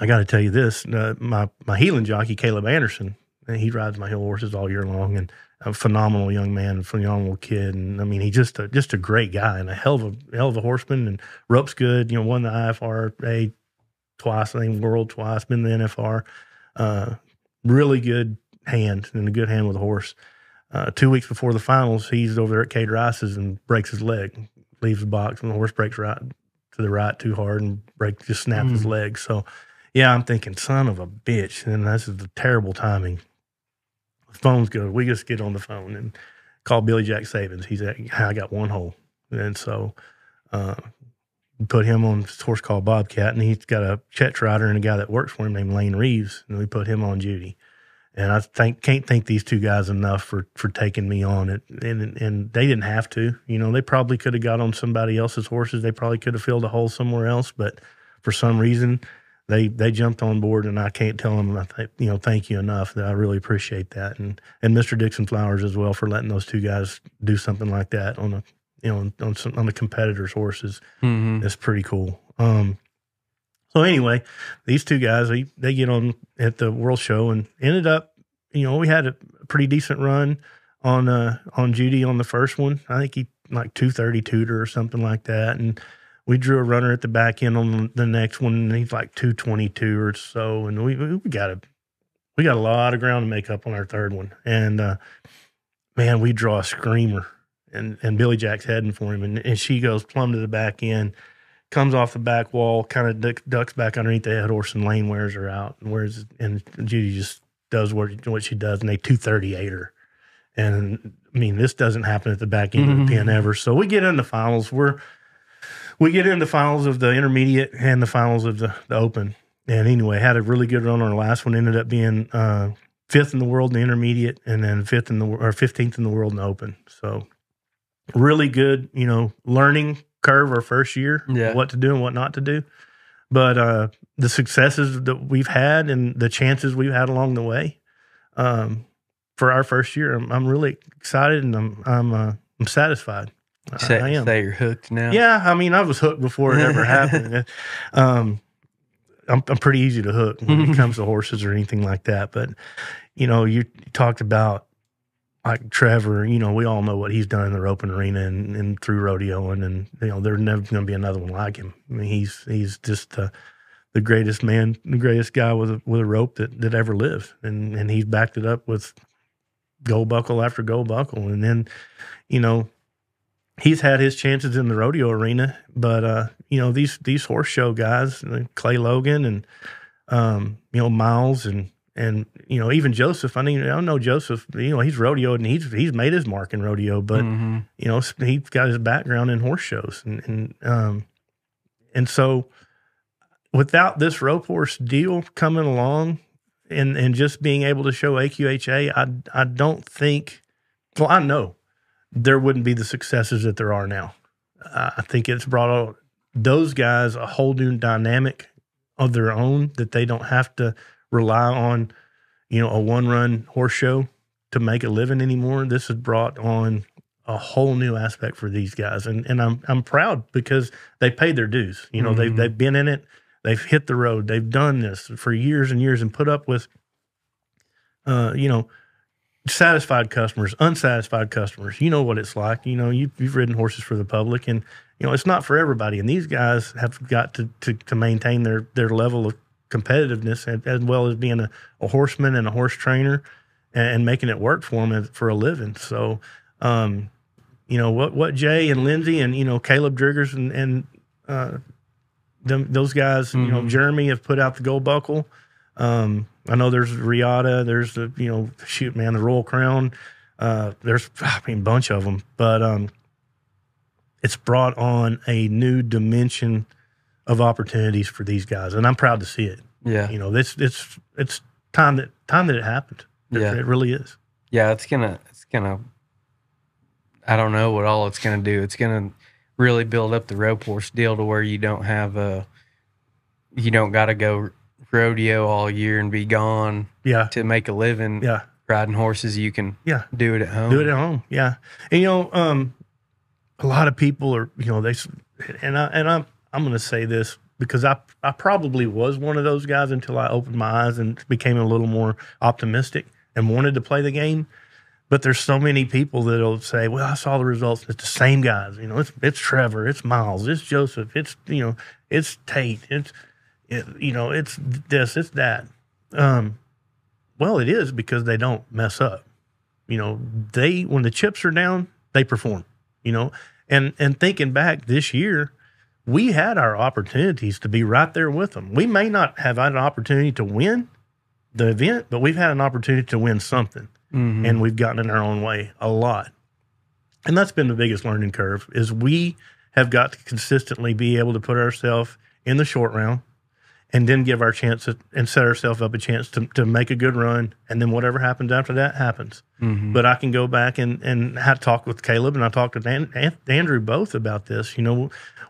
got to tell you this, my heeling jockey, Caleb Anderson, he rides my heel horses all year long, and a phenomenal young man, phenomenal kid. And I mean, he's just a great guy and a hell of a horseman, and ropes good. You know, won the IFRA twice, I think world twice, been in the NFR. Really good hand, and a good hand with a horse. 2 weeks before the finals, he's over there at Cade Rice's and breaks his leg. Leaves the box, and the horse breaks right to the right too hard and just snaps his leg. So, yeah, I'm thinking, son of a bitch. And this is the terrible timing. The phone's good. We just get on the phone and call Billy Jack Sabins. He's at, I got 1 hole. And so, put him on this horse called Bobcat, and he's got a Chet's rider and a guy that works for him named Lane Reeves. And we put him on Judy. And I can't thank these 2 guys enough for taking me on it. And they didn't have to. You know, they probably could have got on somebody else's horses. They probably could have filled a hole somewhere else. But for some reason, they jumped on board, and I can't tell them, thank you enough. That I really appreciate that. And Mr. Dixon Flowers as well for letting those 2 guys do something like that on the competitors' horses. Mm-hmm. It's pretty cool. So anyway, these 2 guys, they get on at the World Show and ended up, we had a pretty decent run on Judy on the first one. I think he like 232 or something like that. And we drew a runner at the back end on the next one, and he's like 222 or so. And we got a lot of ground to make up on our third one. And man, we draw a screamer, and Billy Jack's heading for him, and she goes plumb to the back end. Comes off the back wall, kind of ducks back underneath the head horse, and Lane wears her out. And Judy just does what she does, and they 238 her. And I mean, this doesn't happen at the back end of the pen ever. So we get into finals. We get into finals of the intermediate and the finals of the Open. And anyway, had a really good run on our last one. Ended up being 5th in the world in the intermediate, and then 15th in the world in the Open. So really good, learning curve our first year, what to do and what not to do. But the successes that we've had and the chances we've had along the way, for our first year, I'm really excited, and I'm satisfied. I am. Say you're hooked now. Yeah, I mean, I was hooked before it ever happened. I'm pretty easy to hook when it comes to horses or anything like that. But, you talked about like Trevor, we all know what he's done in the roping arena and through rodeoing, and, there's never going to be another one like him. I mean, he's just the greatest man, the greatest guy with a rope that ever lived. And he's backed it up with gold buckle after gold buckle. And then, he's had his chances in the rodeo arena, but, these horse show guys, Clay Logan and, Miles and even Joseph. I don't know Joseph, he's rodeoed and he's made his mark in rodeo, but, he's got his background in horse shows. And so without this rope horse deal coming along and just being able to show AQHA, I don't think, well, I know there wouldn't be the successes that there are now. I think it's brought those guys a whole new dynamic of their own that they don't have to rely on, a one-run horse show to make a living anymore. This has brought on a whole new aspect for these guys, and I'm proud because they paid their dues. They've been in it, they've hit the road, they've done this for years and years, and put up with, satisfied customers, unsatisfied customers. You know what it's like. You've ridden horses for the public, and it's not for everybody. And these guys have got to maintain their level of competitiveness, as well as being a horseman and a horse trainer, and making it work for them for a living. So, what Jay and Lindsay and Caleb Driggers and those guys, Jeremy have put out the gold buckle. I know there's Riata, there's the the Royal Crown. There's a bunch of them, but it's brought on a new dimension of opportunities for these guys, and I'm proud to see it. Yeah, it's time that it happened. It really is. Yeah, it's gonna. I don't know what all it's gonna do. It's gonna really build up the rope horse deal to where you don't got to go rodeo all year and be gone. Yeah. To make a living. Yeah. Riding horses, you can. Yeah. Do it at home. Do it at home. Yeah. And a lot of people are I'm going to say this because I probably was one of those guys until I opened my eyes and became a little more optimistic and wanted to play the game. But there's so many people that'll say, well, I saw the results. It's the same guys. It's Trevor, it's Miles, it's Joseph, it's Tate, it's this, it's that. Well, it is because they don't mess up. When the chips are down, they perform, and thinking back this year, we had our opportunities to be right there with them. We may not have had an opportunity to win the event, but we've had an opportunity to win something. Mm-hmm. And we've gotten in our own way a lot. And that's been the biggest learning curve, is we have got to consistently be able to put ourselves in the short round and then give our chance and set ourselves up a chance to make a good run. And then whatever happens after that happens. Mm-hmm. But I can go back and have talked with Caleb, and I talked with Andrew both about this.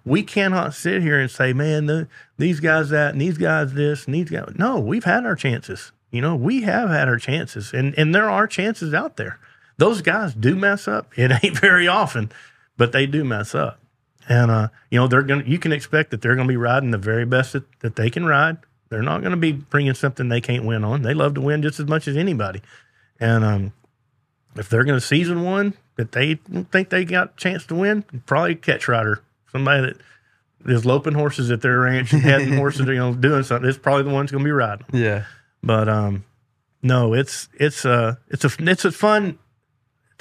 We cannot sit here and say, man, these guys that, and these guys this, and these guys. No, we've had our chances. We have had our chances, and there are chances out there. Those guys do mess up. It ain't very often, but they do mess up. And, you can expect that they're going to be riding the very best that they can ride. They're not going to be bringing something they can't win on. They love to win just as much as anybody. And if they're going to season one that they think they got a chance to win, probably catch rider, somebody that is loping horses at their ranch and heading horses, doing something. It's probably the one's going to be riding. Yeah. But no, it's a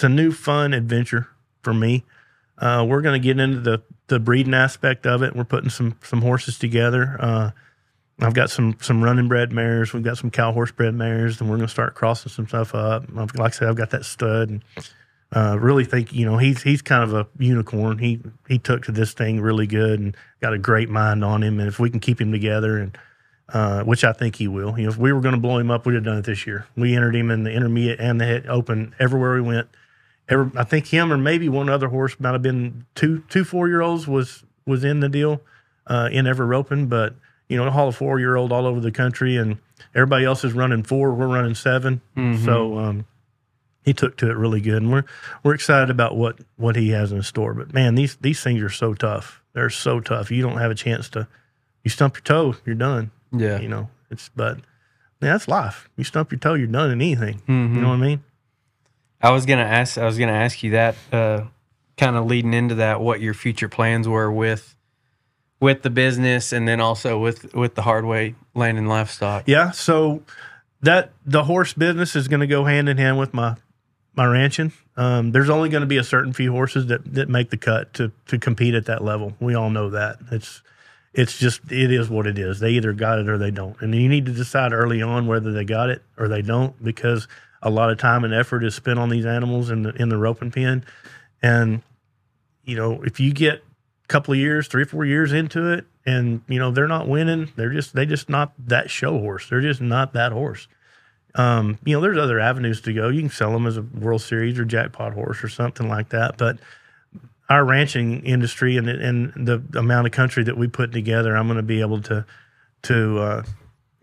new fun adventure for me. We're going to get into the breeding aspect of it. We're putting some horses together. I've got some running bred mares. We've got some cow horse bred mares, and we're going to start crossing some stuff up. Like I said, I've got that stud, and really think he's kind of a unicorn. He took to this thing really good and got a great mind on him. And if we can keep him together, and which I think he will. If we were going to blow him up, we'd have done it this year. We entered him in the intermediate and the open everywhere we went. I think him or maybe one other horse might have been two 4-year-olds was in the deal in every roping, but haul a 4-year-old all over the country, and everybody else is running 4. We're running 7. Mm-hmm. So he took to it really good, and we're excited about what he has in store. But man, these things are so tough. They're so tough. You don't have a chance to. You stump your toe, you're done. Yeah. You know, but that's life. You stump your toe, you're done in anything. Mm-hmm. You know what I mean? I was gonna ask you that, kind of leading into that, what your future plans were with the business, and then also with the Hardway Land and Livestock. Yeah. So the horse business is going to go hand in hand with my ranching. There's only going to be a certain few horses that make the cut to compete at that level. We all know that. It's just, it is what it is. They either got it or they don't. And you need to decide early on whether they got it or they don't, because a lot of time and effort is spent on these animals in the roping pen. And, you know, if you get a couple of years, 3 or 4 years into it, and, you know, they're not winning, they just not that show horse. They're just not that horse. You know, there's other avenues to go. You can sell them as a World Series or jackpot horse or something like that. But our ranching industry and the amount of country that we put together, I'm going to be able to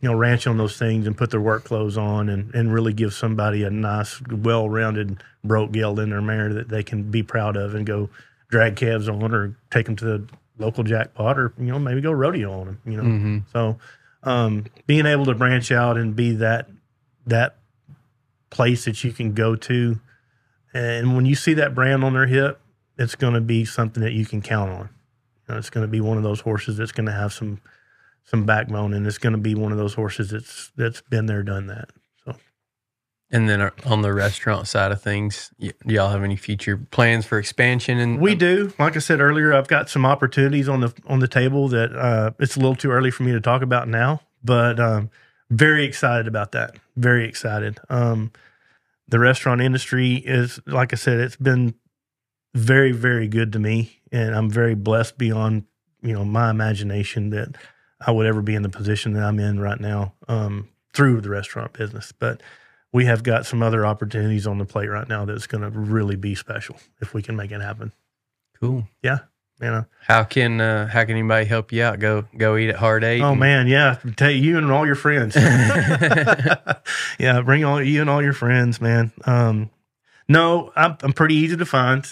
you know, ranch on those things and put their work clothes on and really give somebody a nice, well-rounded broke gelding or mare that they can be proud of and go drag calves on, or take them to the local jackpot, or, you know, maybe go rodeo on them, you know. Mm-hmm. So being able to branch out and be that place that you can go to, and when you see that brand on their hip, it's going to be something that you can count on. You know, it's going to be one of those horses that's going to have some backbone, and it's going to be one of those horses that's been there, done that. So, and then on the restaurant side of things, do y'all have any future plans for expansion? And we do. Like I said earlier, I've got some opportunities on the table that it's a little too early for me to talk about now, but very excited about that. Very excited. The restaurant industry is, like I said, it's been very, very good to me, and I'm very blessed beyond, you know, my imagination that I would ever be in the position that I'm in right now through the restaurant business. But we have got some other opportunities on the plate right now that's going to really be special if we can make it happen. Cool. Yeah. You know, how can anybody help you out? Go eat at Hard Eight. Oh man, yeah. Take you and all your friends. Yeah, bring you and all your friends, man. No, I'm pretty easy to find.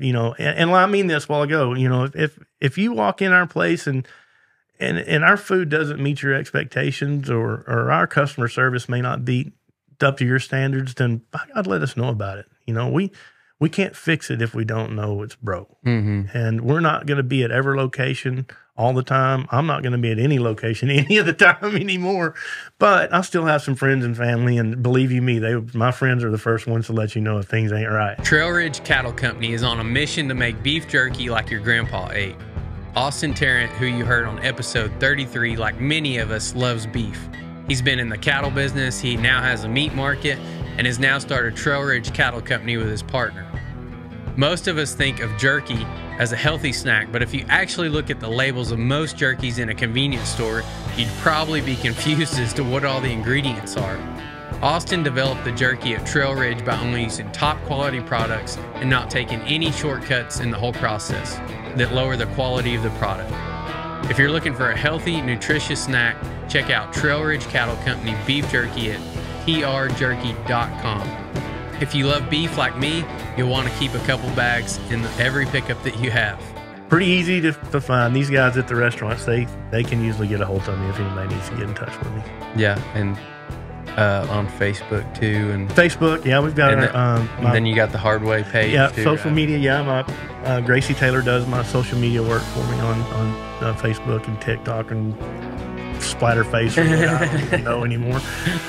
You know, and I mean this while ago. You know, if you walk in our place and our food doesn't meet your expectations, or our customer service may not be up to your standards, then by God, let us know about it. You know, we can't fix it if we don't know it's broke. Mm-hmm. And we're not going to be at every location all the time. I'm not going to be at any location any of the time anymore. But I still have some friends and family, and believe you me, my friends are the first ones to let you know if things ain't right. Trail Ridge Cattle Company is on a mission to make beef jerky like your grandpa ate. Austin Tarrant, who you heard on episode 33, like many of us, loves beef. He's been in the cattle business, he now has a meat market, and has now started Trail Ridge Cattle Company with his partner. Most of us think of jerky as a healthy snack, but if you actually look at the labels of most jerkies in a convenience store, you'd probably be confused as to what all the ingredients are. Austin developed the jerky at Trail Ridge by only using top quality products and not taking any shortcuts in the whole process that lower the quality of the product. If you're looking for a healthy, nutritious snack, check out Trail Ridge Cattle Company beef jerky at trjerky.com. If you love beef like me, you'll want to keep a couple bags in every pickup that you have. Pretty easy to find. These guys at the restaurants, they can usually get a hold of me if anybody needs to get in touch with me. Yeah, and on Facebook too, and Facebook, yeah, we've got and then you got the Hardway page. Yeah, too, social right? media. Yeah, my Gracie Taylor does my social media work for me on Facebook and TikTok and Splatterface, or what I don't even know anymore.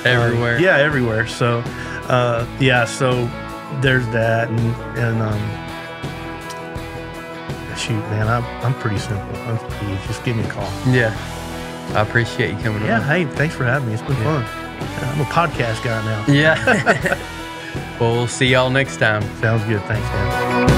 Everywhere. Yeah, everywhere. So, yeah, so there's that, and shoot, man, I'm pretty simple. I'm pretty easy. Just give me a call. Yeah, I appreciate you coming on. Yeah, hey, thanks for having me. It's been fun. I'm a podcast guy now. Yeah. Well, we'll see y'all next time. Sounds good. Thanks, man.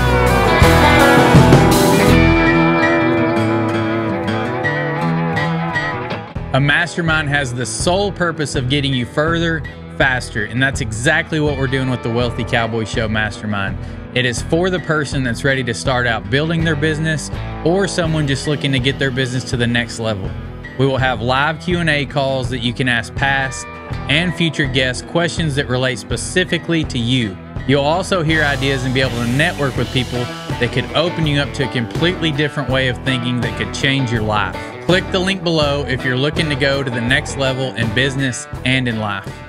A mastermind has the sole purpose of getting you further, faster, and that's exactly what we're doing with the Wealthy Cowboy Show Mastermind. It is for the person that's ready to start out building their business, or someone just looking to get their business to the next level. We will have live Q&A calls that you can ask past and future guests questions that relate specifically to you. You'll also hear ideas and be able to network with people that could open you up to a completely different way of thinking that could change your life. Click the link below if you're looking to go to the next level in business and in life.